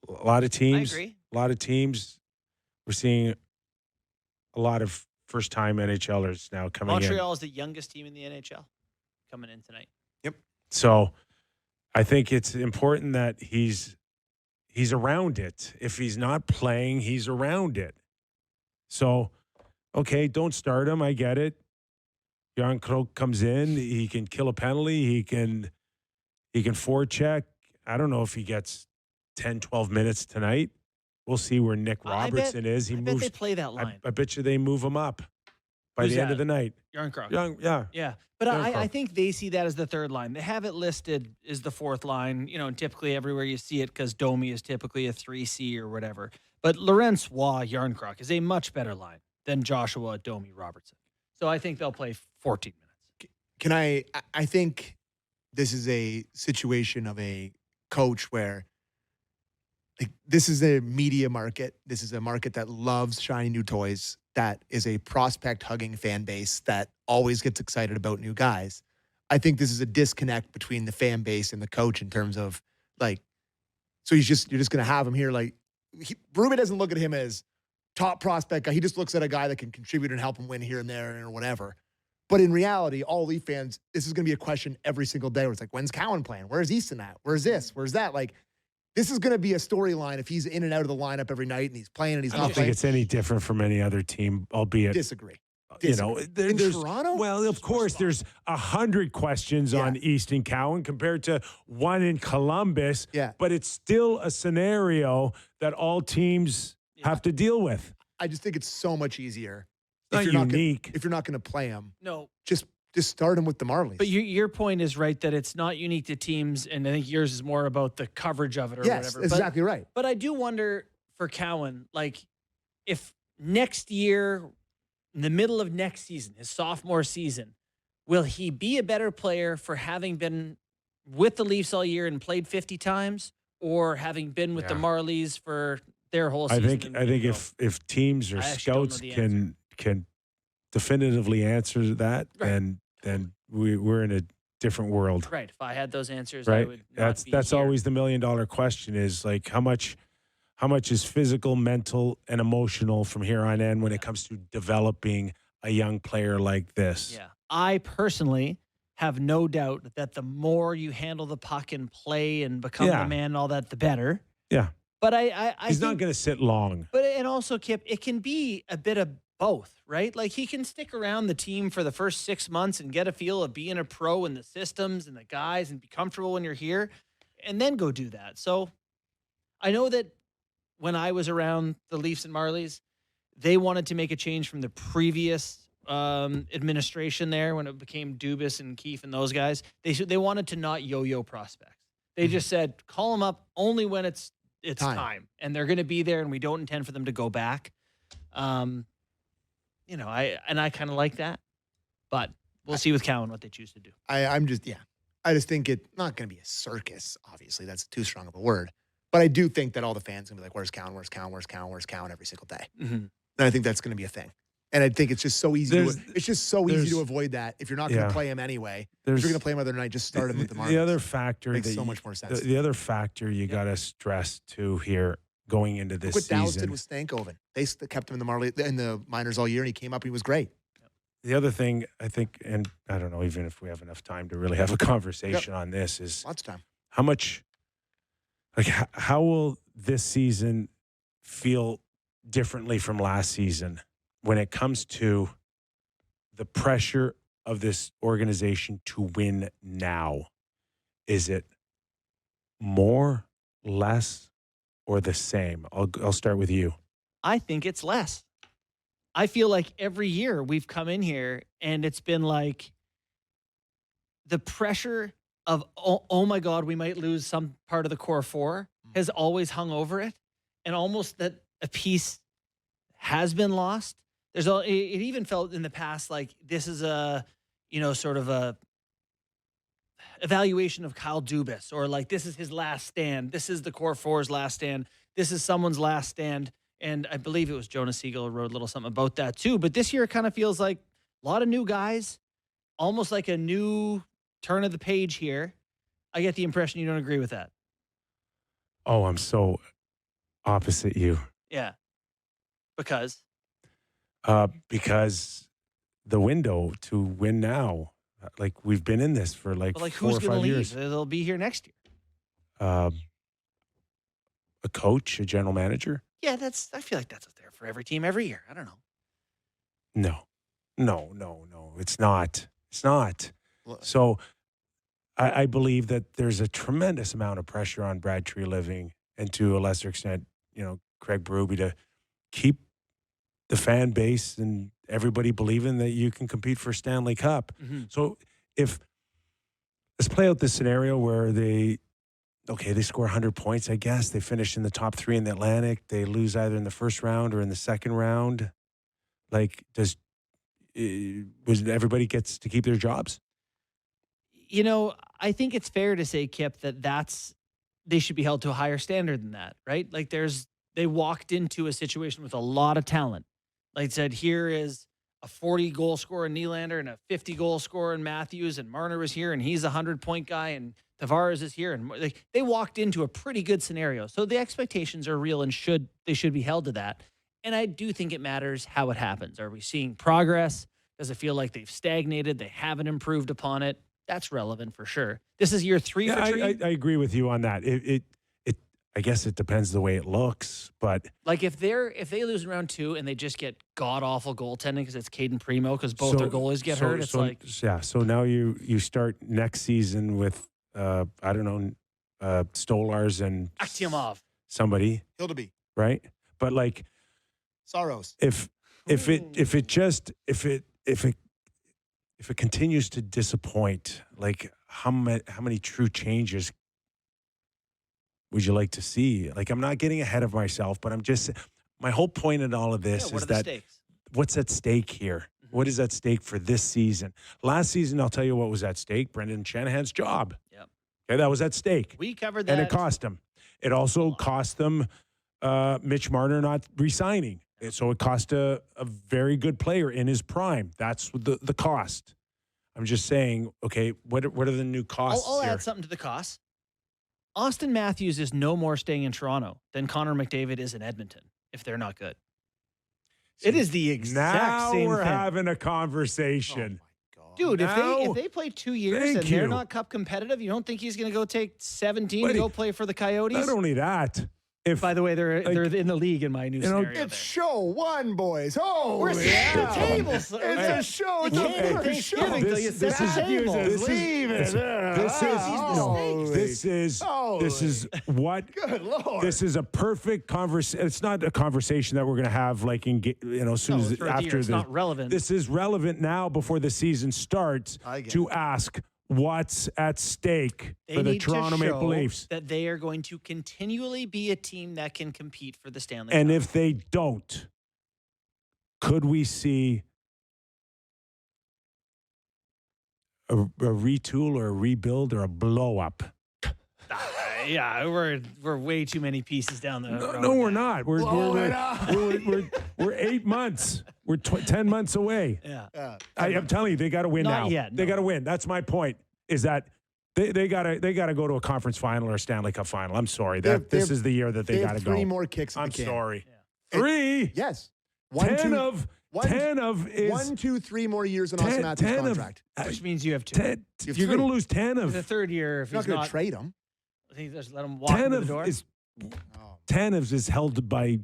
A lot of teams. I agree. A lot of teams. We're seeing a lot of first-time NHLers now coming in. Montreal is the youngest team in the NHL coming in tonight. So I think it's important that he's around it. If he's not playing, he's around it. So, okay, don't start him. I get it. Jan Krok comes in. He can kill a penalty. He can forecheck. I don't know if he gets 10, 12 minutes tonight. We'll see where Nick Robertson is. I bet they play that line. I bet you they move him up by Who's the end that? of the night. Yarncroc. Yeah. But Yarncroc. I think they see that as the third line. They have it listed as the fourth line, and typically everywhere you see it because Domi is typically a 3C or whatever. But Laurent Waugh Yarncroc is a much better line than Joshua Domi Robertson. So I think they'll play 14 minutes. I think this is a situation of a coach where this is a media market. This is a market that loves shiny new toys. That is a prospect-hugging fan base that always gets excited about new guys. I think this is a disconnect between the fan base and the coach in terms of so you're just going to have him here. Rubin doesn't look at him as top prospect guy. He just looks at a guy that can contribute and help him win here and there or whatever. But in reality, all Leaf fans, this is going to be a question every single day where it's like, when's Cowan playing? Where's Easton at? Where's this? Where's that? This is going to be a storyline if he's in and out of the lineup every night and he's playing and he's I not don't playing. think it's any different from any other team, albeit Disagree. in there's Toronto? Well, of course, there's 100 questions on Easton Cowan compared to one in Columbus. Yeah. But it's still a scenario that all teams have to deal with. I just think it's so much easier. Not unique. If you're not going to play him, No. just start him with the Marlies. But your point is right that it's not unique to teams, and I think yours is more about the coverage of it or yes, whatever. exactly right. But I do wonder for Cowan, if next year, in the middle of next season, his sophomore season, will he be a better player for having been with the Leafs all year and played 50 times, or having been with the Marlies for their whole season? I think if teams or I actually don't know scouts the can definitively answer that, then we're in a different world. Right. If I had those answers, Right. I would not be That's here. always the $1 million question is how much is physical, mental, and emotional from here on in when it comes to developing a young player like this? Yeah. I personally have no doubt that the more you handle the puck and play and become Yeah. the man and all that, the better. Yeah. But I He's think, not going to sit long. But and also, Kip, it can be a bit of both, right? Like he can stick around the team for the first 6 months and get a feel of being a pro in the systems and the guys and be comfortable when you're here, and then go do that. So I know that when I was around the Leafs and Marlies, they wanted to make a change from the previous administration there when it became Dubas and Keefe and those guys. They wanted to not yo-yo prospects. They just said, call them up only when it's time. And they're going to be there, and we don't intend for them to go back. I kind of like that, but we'll see with Cowan what they choose to do. I just think it's not going to be a circus. Obviously, that's too strong of a word. But I do think that all the fans are going to be like, where's Cowan, where's Cowan, where's Cowan, where's Cowan every single day. Mm-hmm. And I think that's going to be a thing. And I think it's just so easy. It's just so easy to avoid that if you're not going to play him anyway. If you're going to play him other night, just start him with the Marlins. The other factor makes so much more sense. The other factor you got to stress too here going into this Look what season. Dallas did with Stankoven. They kept him in the minors all year, and he came up. He was great. The other thing I think, and I don't know, even if we have enough time to really have a conversation on this, is lots of time. How much, like, how will this season feel differently from last season when it comes to the pressure of this organization to win now? Is it more, less, or the same? I'll start with you. I think it's less. I feel like every year we've come in here and it's been like the pressure of, oh my God, we might lose some part of the core four has always hung over it. And almost that a piece has been lost. It even felt in the past like this is sort of a evaluation of Kyle Dubas, or like this is his last stand. This is the core four's last stand. This is someone's last stand. And I believe it was Jonas Siegel who wrote a little something about that too. But this year it kind of feels like a lot of new guys, almost like a new turn of the page here. I get the impression you don't agree with that. Oh, I'm so opposite you. Yeah. Because the window to win now, like we've been in this for like 4 who's or 5 going to years. leave? They'll be here next year. A coach, a general manager. Yeah, I feel like that's there for every team every year. I don't know. No. It's not. So I believe that there's a tremendous amount of pressure on Brad Treliving and to a lesser extent, Craig Berube to keep the fan base and everybody believing that you can compete for Stanley Cup. Mm-hmm. So let's play out this scenario where they score 100 points, I guess. They finish in the top 3 in the Atlantic. They lose either in the first round or in the second round. Like, everybody gets to keep their jobs? I think it's fair to say, Kip, they should be held to a higher standard than that, right? Like they walked into a situation with a lot of talent. Like I said, here is a 40-goal scorer in Nylander and a 50-goal scorer in Matthews, and Marner was here, and he's a 100-point guy, and Tavares is here, and they walked into a pretty good scenario. So the expectations are real, and they should be held to that. And I do think it matters how it happens. Are we seeing progress? Does it feel like they've stagnated? They haven't improved upon it? That's relevant for sure. This is year 3 for Tree. I agree with you on that. I guess it depends the way it looks, but like if they lose in round 2 and they just get god awful goaltending because it's Caden Primo because both their goalies get hurt, it's So now you start next season with Stolars and Akhtiamov, somebody Hildeby, right? But like Saros, if it continues to disappoint, like how many true changes would you like to see? Like, I'm not getting ahead of myself, but my whole point in all of this is that what's at stake here? Mm-hmm. What is at stake for this season? Last season, I'll tell you what was at stake: Brendan Shanahan's job. Yep. Okay, that was at stake. We covered that. And it cost him. It also cost them Mitch Marner not re-signing. So it cost a very good player in his prime. That's the cost. I'm just saying, okay, what are the new costs I'll here? add something to the cost. Austin Matthews is no more staying in Toronto than Connor McDavid is in Edmonton if they're not good. It is the exact same thing. Now we're having a conversation. Oh Dude, now. if they play 2 years Thank and they're you. not cup competitive, you don't think he's going to go take 17 Buddy, to go play for the Coyotes? Not only that, if By the way, they're in the league in my new scenario. It's there. show one, boys. Oh, We're setting the table, sir. It's a show. It's You a can't fair think show. Thanksgiving till you set this the is- table. Good Lord. This is a perfect conversation. It's not a conversation that we're going to have like in as soon as throughout the year. after It's not relevant. This is relevant now before the season starts I get to it. ask what's at stake They for the need to Toronto Maple show Leafs. that they are going to continually be a team that can compete for the Stanley And Cup. if they don't, could we see a retool or a rebuild or a blow up? Yeah, we're way too many pieces down the road. No, we're not. We're 8 months. We're 10 months away. Yeah. I'm telling you, they got to win Not now. yet, They no. got to win. That's my point. Is that they got to go to a conference final or a Stanley Cup final. I'm sorry. This is the year that they got to go. 3 more kicks. I'm the can. sorry. And- 3. Yes. 10 of 1, 2, 3 more years on Austin Matthews' 10 of contract. Which means you have 2. 10. You have You're going to 3. lose 10 The of third year, if You're not he's going not, to trade him. I think just let him walk 10 into the of door. is 10 of is held by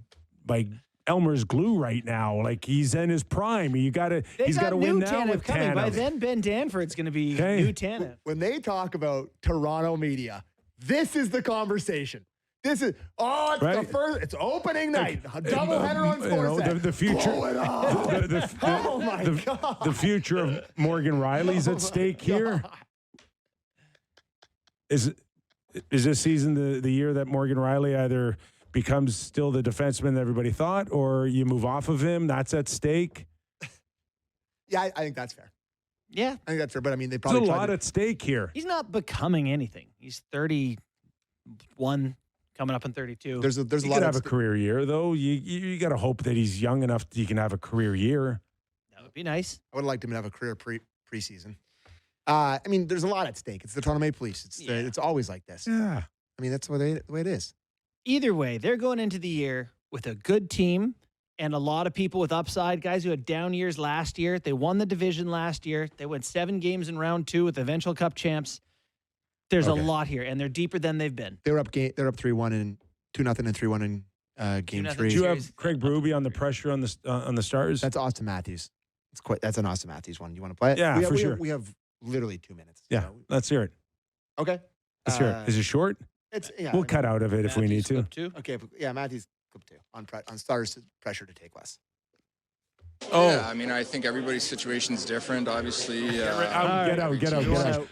Elmer's glue right now. Like he's in his prime. He's got to win now with coming. By Tanev. then, Ben Danford's going to be Okay. new Tanev. When they talk about Toronto media, this is the conversation. It's Right. the first. It's opening night. A doubleheader on Sportsnet. the future. Blow it up. Oh my God. The future of Morgan Riley's at stake here. Is this season the year that Morgan Riley either becomes still the defenseman that everybody thought, or you move off of him? That's at stake. Yeah, I think that's fair. Yeah. I think that's fair. But I mean, they There's probably a tried lot to- at stake here. He's not becoming anything. He's 31, coming up on 32. There's a He lot could of have a career year, though. You got to hope that he's young enough that he can have a career year. That would be nice. I would have liked him to have a career preseason. I mean, there's a lot at stake. It's the Toronto Maple Leafs. It's always like this. Yeah. I mean, that's the way it is. Either way, they're going into the year with a good team and a lot of people with upside, guys who had down years last year. They won the division last year. They went 7 games in round 2 with eventual Cup champs. There's a lot here, and they're deeper than they've been. They're up 3-1 and 2-0 and 3-1 in game 2-0 3. Do you Series. have Craig Berube on the pressure on the Stars? That's Austin Matthews. That's an Austin Matthews one. You want to play it? Yeah, for sure. We have literally 2 minutes. Yeah, let's hear it. Okay. Let's hear it. Is it short? We'll cut out of it if we need to. Okay. Matthews clip 2 on Stars pressure to take less. Yeah, I mean, I think everybody's situation is different. Obviously, Get out.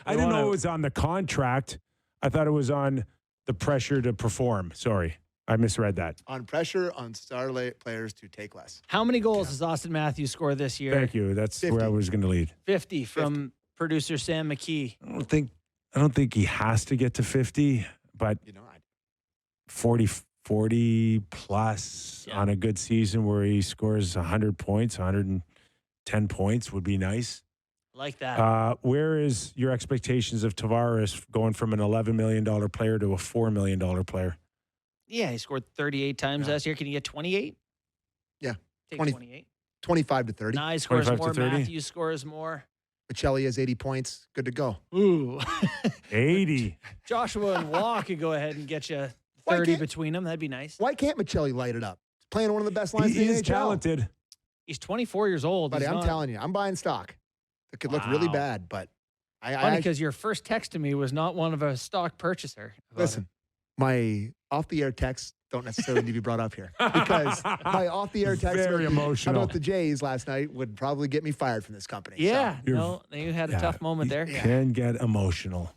I didn't know it was on the contract. I thought it was on the pressure to perform. Sorry, I misread that. On pressure on star players to take less. How many goals does Austin Matthews score this year? Thank you. That's 50. where I was going to lead. 50 from producer Sam McKee. I don't think he has to get to 50, but 40 plus on a good season where he scores 100 points, 110 points would be nice. Like that. Where is your expectations of Tavares going from an $11 million player to a $4 million player? Yeah, he scored 38 times last year. Can he get 28? Yeah. Take 20. 28. 25 to 30. Nye scores 25 to more. 30. Matthews scores more. Michelli has 80 points. Good to go. Ooh. 80. Joshua and Waugh could go ahead and get you Why 30 can't- between them. That'd be nice. Why can't Michelli light it up? He's playing one of the best lines He in the is NHL. talented. He's 24 years old. Buddy, He's I'm not- telling you, I'm buying stock. It could look really Wow. bad, but Funny because your first text to me was not one of a stock purchaser. about listen, my off-the-air texts don't necessarily need to be brought up here because my off-the-air text Very emotional. about the Jays last night would probably get me fired from this company. it. Yeah, You're- no, you had a tough moment there. Can get emotional.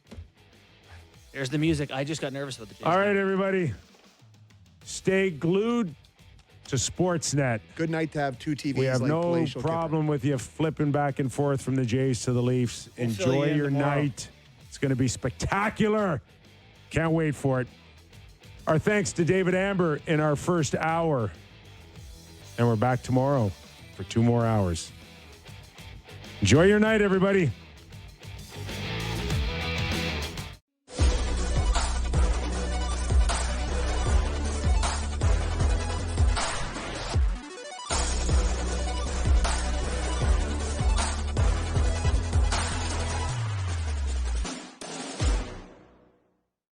There's the music. I just got nervous about the Jays. All right, everybody. Stay glued to Sportsnet. Good night to have 2 TVs. We have like no Palatial problem with you flipping back and forth from the Jays to the Leafs. fill Enjoy you in your tomorrow. night. It's going to be spectacular. Can't wait for it. Our thanks to David Amber in our first hour. And we're back tomorrow for 2 more hours. Enjoy your night, everybody.